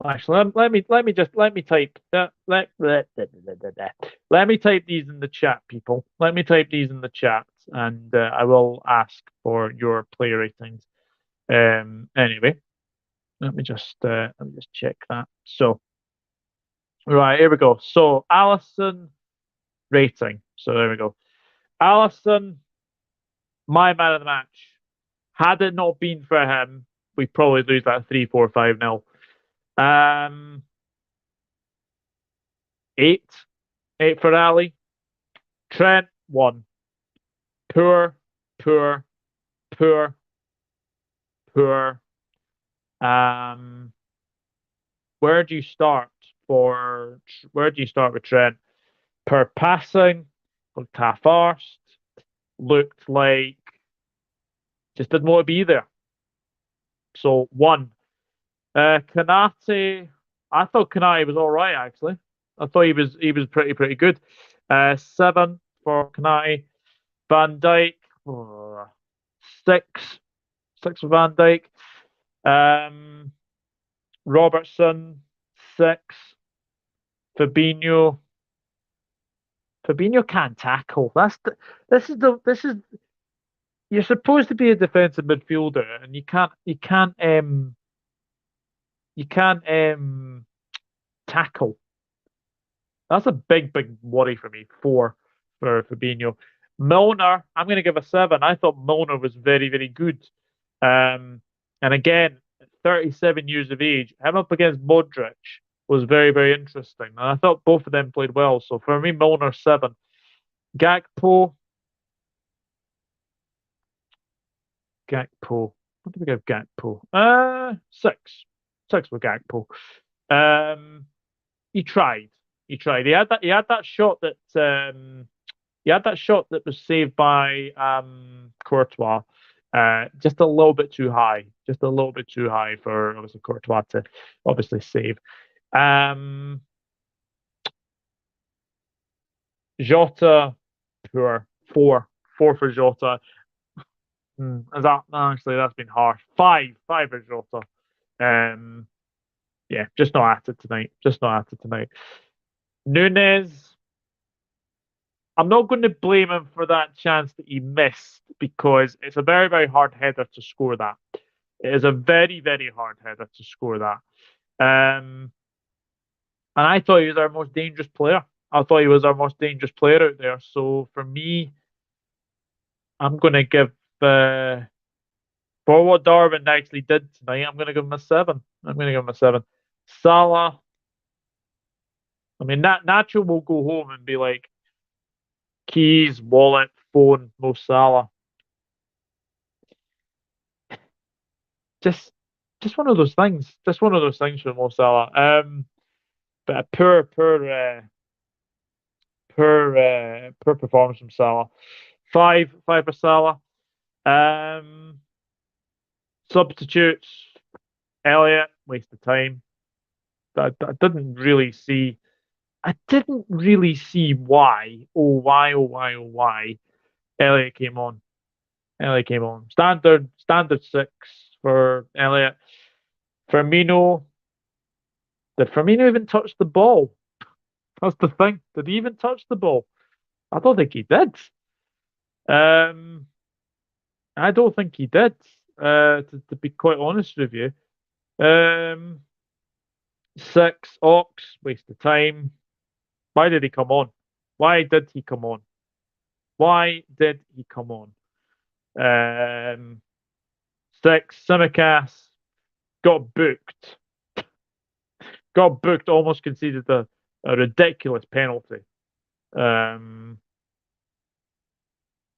Actually, let me type let me type these in the chat, people. Let me type these in the chat, and I will ask for your player ratings. Anyway, let me just check that. So, right, here we go. So, Alisson rating. So there we go. Alisson, my man of the match. Had it not been for him, we'd probably lose that 3-4-5-0. 8. 8 for Ali. Trent, 1. Poor, poor, poor, poor. Where do you start where do you start with Trent? Per passing, looked half-arsed, looked like just didn't want to be there. So 1. Kanate, I thought Kanate was all right actually. I thought he was pretty good. 7 for Kanate. Van Dijk, 6. 6 for Van Dijk. Robertson, 6. Fabinho. Fabinho can't tackle. This is you're supposed to be a defensive midfielder, and you can't tackle. That's a big worry for me. 4 for Fabinho. Milner, I'm going to give a 7. I thought Milner was very good. And again, 37 years of age, him up against Modric was very interesting. And I thought both of them played well. So for me, Milner 7. Gakpo. What did we give Gakpo? 6. 6 with Gakpo. He tried. He tried. He had that shot that was saved by Courtois. Just a little bit too high. Just a little bit too high for obviously Courtois to obviously save. Jota, poor. 4. 4 for Jota. Is that actually that's been harsh. 5. 5 for Jota. Yeah, just not at it tonight. Just not at it tonight. Nunez, I'm not going to blame him for that chance that he missed because it's a very hard header to score that. It is a very hard header to score that. And I thought he was our most dangerous player. I thought he was our most dangerous player out there. So for me, I'm going to give for what Darwin actually did tonight, I'm going to give him a 7. I'm going to give him a 7. Salah, I mean, Nacho will go home and be like, keys, wallet, phone, Mo Salah. Just one of those things. Just one of those things for Mo Salah. But a poor performance from Salah. 5 for Salah. Substitutes. Elliot, waste of time. I didn't really see I didn't really see why. Oh, why, oh, why, oh, why. Elliot came on. Elliot came on. Standard six for Elliot. Firmino. Did Firmino even touch the ball? That's the thing. Did he even touch the ball? I don't think he did. Um, I don't think he did. To be quite honest with you. Um, Six Ox, waste of time. Why did he come on? Why did he come on? Why did he come on? Um, Six Simicast got booked. Got booked. Almost conceded a ridiculous penalty. Um,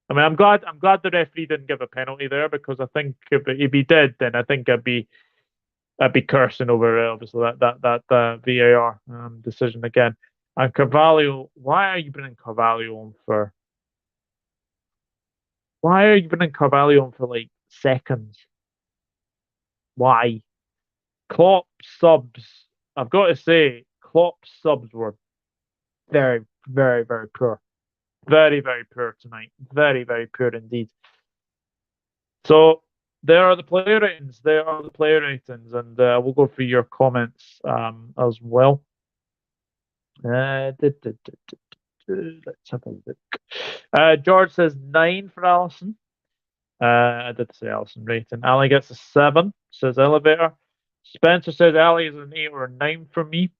I mean, I'm glad the referee didn't give a penalty there because I think if he did, then I think I'd be cursing over obviously that VAR decision again. And Carvalho, why are you bringing Carvalho on for? Why are you bringing Carvalho on for like seconds? Why? Klopp subs. I've got to say, Klopp subs were very, very, very poor. Very, very poor tonight. Very, very poor indeed. So there are the player ratings. There are the player ratings, and we'll go through your comments as well. Let's have a look. George says 9 for Alisson. I did say Alisson rating. Ali gets a 7, says Elevator. Spencer says Ali is an 8 or a 9 for me.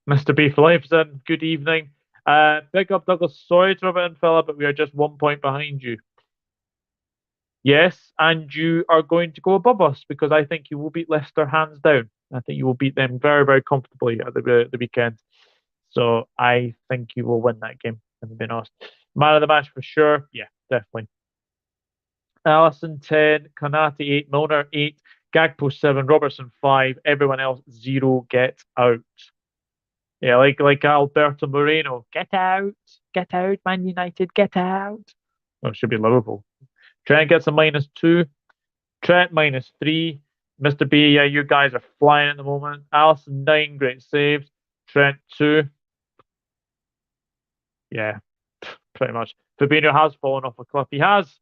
Mr. Beef Life said, good evening. Big up Douglas. Sorry to rub it in, fella, but we are just 1 point behind you. Yes, and you are going to go above us because I think you will beat Leicester hands down. I think you will beat them very, very comfortably at the weekend. So I think you will win that game, if I'm being honest. Man of the match for sure. Yeah, definitely. Alisson 10, Kanati 8, Milner 8, Gagpo 7, Robertson 5, everyone else 0, get out. Yeah, like Alberto Moreno, get out, Man United, get out. Oh, it should be Liverpool. Trent gets a -2, Trent -3, Mr. B, yeah, you guys are flying at the moment. Alisson 9, great saves, Trent 2, yeah, pretty much. Fabinho has fallen off a cliff. He has.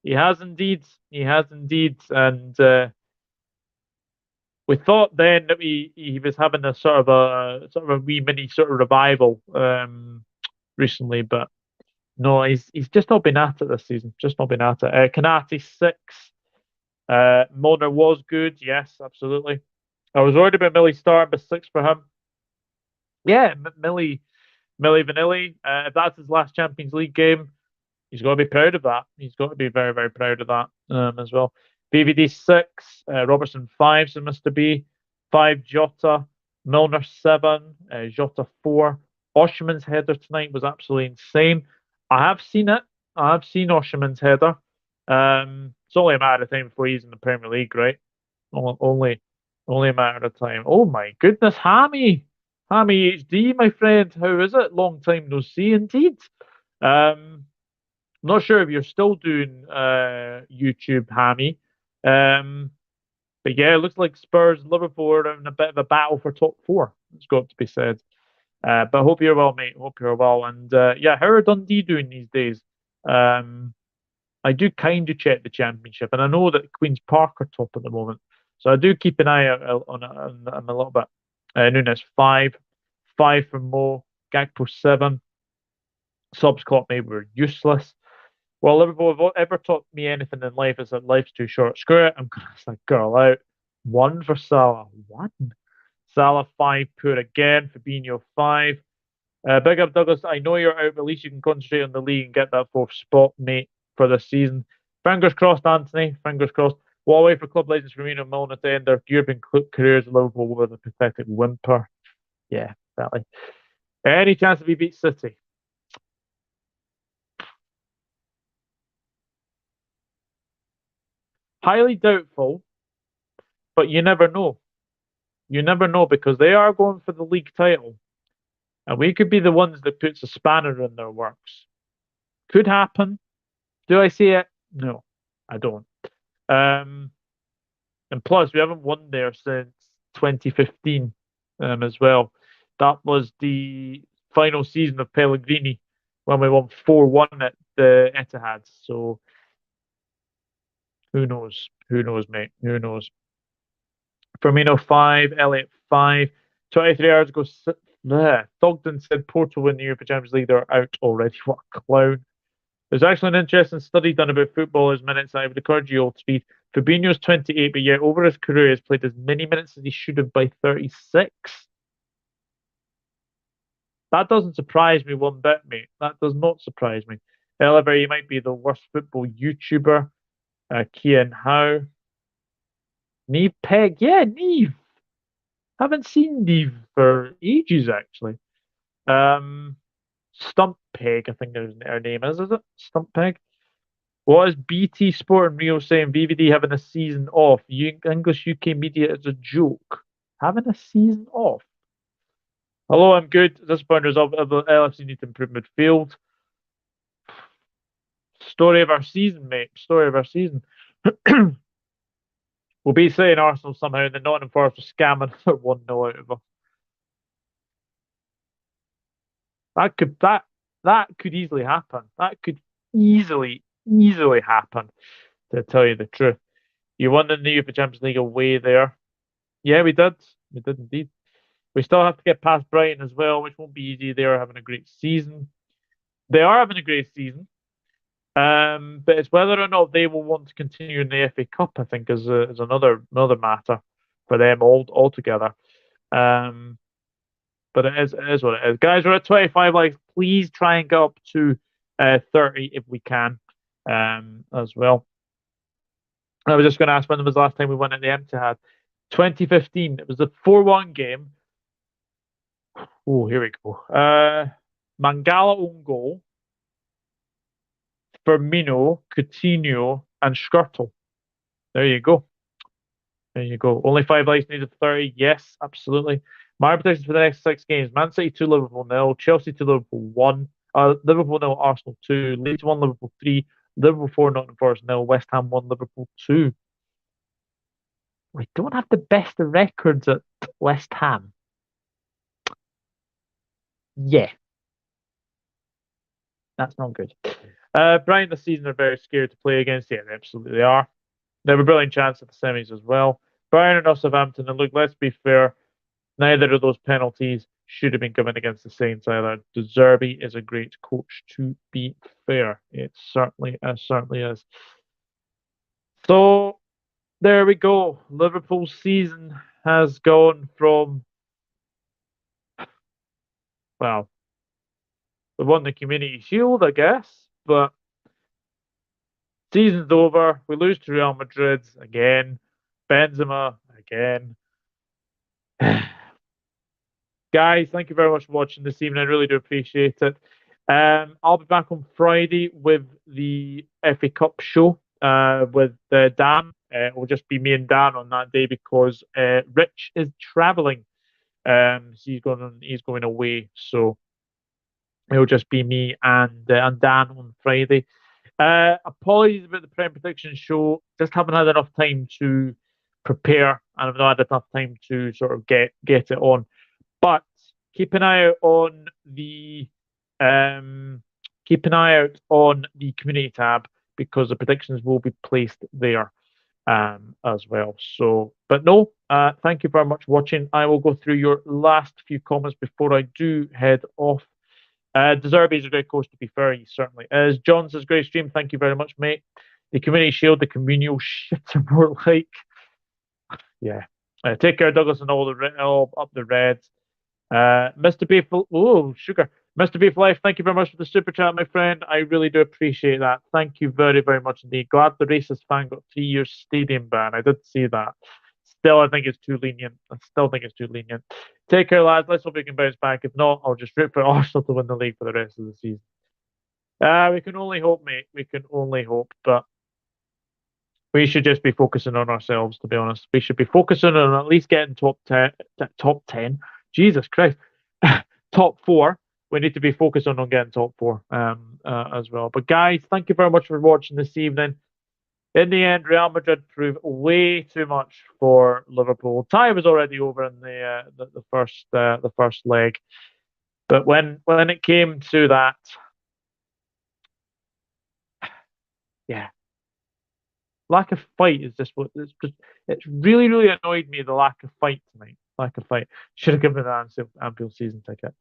He has indeed. He has indeed. And we thought then that he was having a sort of a wee mini sort of revival recently, but no, he's just not been at it this season. Just not been at it. Kanati 6. Milner was good. Yes, absolutely. I was worried about Millie starting, but 6 for him. Yeah, Millie Vanilli. If that's his last Champions League game, he's got to be proud of that. He's got to be very, very proud of that as well. BVD 6, Robertson 5, so Mr. B. 5, Jota. Milner 7, Jota 4. Osherman's header tonight was absolutely insane. I have seen it. I have seen Osherman's header. It's only a matter of time before he's in the Premier League, right? Only a matter of time. Oh my goodness, Hammy. Hammy HD, my friend. How is it? Long time no see indeed. Um, not sure if you're still doing YouTube, Hammy. Um, but yeah, it looks like Spurs and Liverpool are in a bit of a battle for top 4. It's got to be said. But I hope you're well, mate. Hope you're well. And yeah, how are Dundee doing these days? I do kind of check the championship, and I know that Queen's Park are top at the moment. So I do keep an eye out on a little bit. Nunez 5, 5 from Mo, Gakpo 7. Subs caught me were useless. Well, Liverpool have ever taught me anything in life is that life's too short. Screw it. I'm going to like girl out. 1 for Salah. 1. Salah 5, poor again. Fabinho 5. Big up Douglas. I know you're out, but at least you can concentrate on the league and get that 4th spot, mate, for this season. Fingers crossed, Anthony. Fingers crossed. What away for club legends Firmino and Milner to end their European careers at Liverpool with a pathetic whimper. Yeah, exactly. Any chance that we beat City? Highly doubtful, but you never know. You never know because they are going for the league title, and we could be the ones that puts a spanner in their works. Could happen. Do I see it? No, I don't. Um, and plus, we haven't won there since 2015 as well. That was the final season of Pellegrini when we won 4-1 at the Etihad. So who knows? Who knows, mate? Who knows? Firmino 5, Elliott 5. 23 hours ago, Thogden said Porto win the Europa Champions League. They're out already. What a clown. There's actually an interesting study done about footballers' minutes. I would encourage you all to read. Fabinho's 28, but yet over his career has played as many minutes as he should have by 36. That doesn't surprise me one bit, mate. That does not surprise me. However, he might be the worst football YouTuber. Kian Howe. Neve Peg. Yeah, Neve. Haven't seen Neve for ages, actually. Stump Peg, I think her name is it? Stump Peg? What is BT Sport and Rio saying? VVD having a season off. English UK media is a joke. Having a season off? Hello, I'm good. Disappointed result of the LFC need to improve midfield. Story of our season, mate. Story of our season. We'll be saying Arsenal somehow, and then Nottingham Forest are scamming for 1-0 out of them. That could easily happen. That could easily happen. To tell you the truth, you won the UEFA Champions League away there. Yeah, we did. We did indeed. We still have to get past Brighton as well, which won't be easy. They are having a great season. They are having a great season. But it's whether or not they will want to continue in the FA Cup, I think, is another matter for them altogether. But it is what it is. Guys, we're at 25 likes. Please try and get up to 30 if we can as well. I was just going to ask when was the last time we won at the Etihad. 2015. It was the 4-1 game. Oh, here we go. Mangala own goal. Firmino, Coutinho, and Skrtel. There you go. There you go. Only 5 likes needed 30. Yes, absolutely. My predictions for the next 6 games: Man City 2, Liverpool 0, Chelsea 2, Liverpool 1, Liverpool 0, Arsenal 2, Leeds 1, Liverpool 3, Liverpool 4, Nottingham Forest 0, West Ham 1, Liverpool 2. We don't have the best of records at West Ham. Yeah. That's not good. Brighton this season are very scared to play against. Yeah, they absolutely are. They have a brilliant chance at the semis as well. Bayern and not Southampton. And look, let's be fair. Neither of those penalties should have been given against the Saints either. De Zerbi is a great coach, to be fair. It certainly is. So there we go. Liverpool's season has gone from, well, we won the Community Shield, I guess, but season's over. We lose to Real Madrid again. Benzema again. Guys, thank you very much for watching this evening. I really do appreciate it. I'll be back on Friday with the FA Cup show with Dan. It will just be me and Dan on that day because Rich is traveling. He's going away, so it'll just be me and Dan on Friday. Apologies about the Prem Prediction show. Just haven't had enough time to prepare, and I've not had enough time to sort of get it on. But keep an eye out on the community tab because the predictions will be placed there as well. So, but no, thank you very much for watching. I will go through your last few comments before I do head off. De Zerbi is a great coach, to be fair. He certainly is. John says, great stream. Thank you very much, mate. The Community Shield, the communal shit are more like. Yeah. Take care, Douglas, and all up the Reds. Mr. Beeful, oh, sugar. Mr. Beef Life, thank you very much for the super chat, my friend. I really do appreciate that. Thank you very, very much indeed. Glad the racist fan got 3 years stadium ban. I did see that. Still, I think it's too lenient. Take care, lads. Let's hope we can bounce back. If not, I'll just root for Arsenal to win the league for the rest of the season. We can only hope, mate. We can only hope. But we should just be focusing on ourselves, to be honest. We should be focusing on at least getting top 10. Jesus Christ. Top 4. We need to be focused on getting top 4 as well. But guys, thank you very much for watching this evening. In the end, Real Madrid proved way too much for Liverpool. Tie was already over in the first leg, but when it came to that, yeah, lack of fight is just what it's really annoyed me, the lack of fight tonight. Lack of fight. Should have given an Anfield season ticket.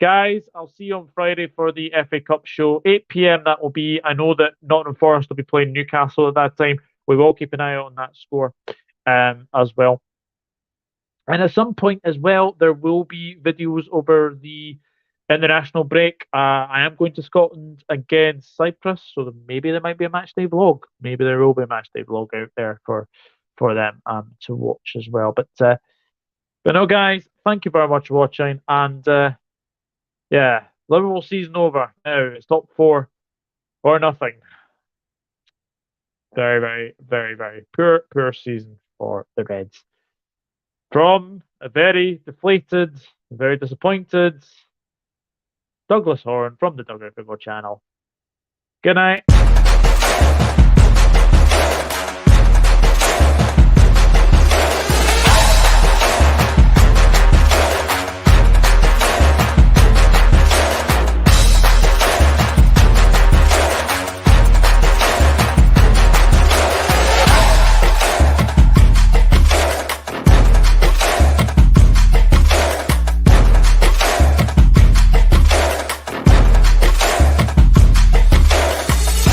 Guys, I'll see you on Friday for the FA Cup show. 8 p.m. that will be. I know that Nottingham Forest will be playing Newcastle at that time. We will keep an eye out on that score as well. And at some point as well, there will be videos over the international break. I am going to Scotland against Cyprus, so maybe there might be a match day vlog. Maybe there will be a match day vlog out there for them to watch as well. But no, guys, thank you very much for watching. And yeah, Liverpool season over. Now it's top four or nothing. Very poor season for the Reds. From a very deflated, very disappointed Douglas Horn from the Dugout Football Channel. Good night.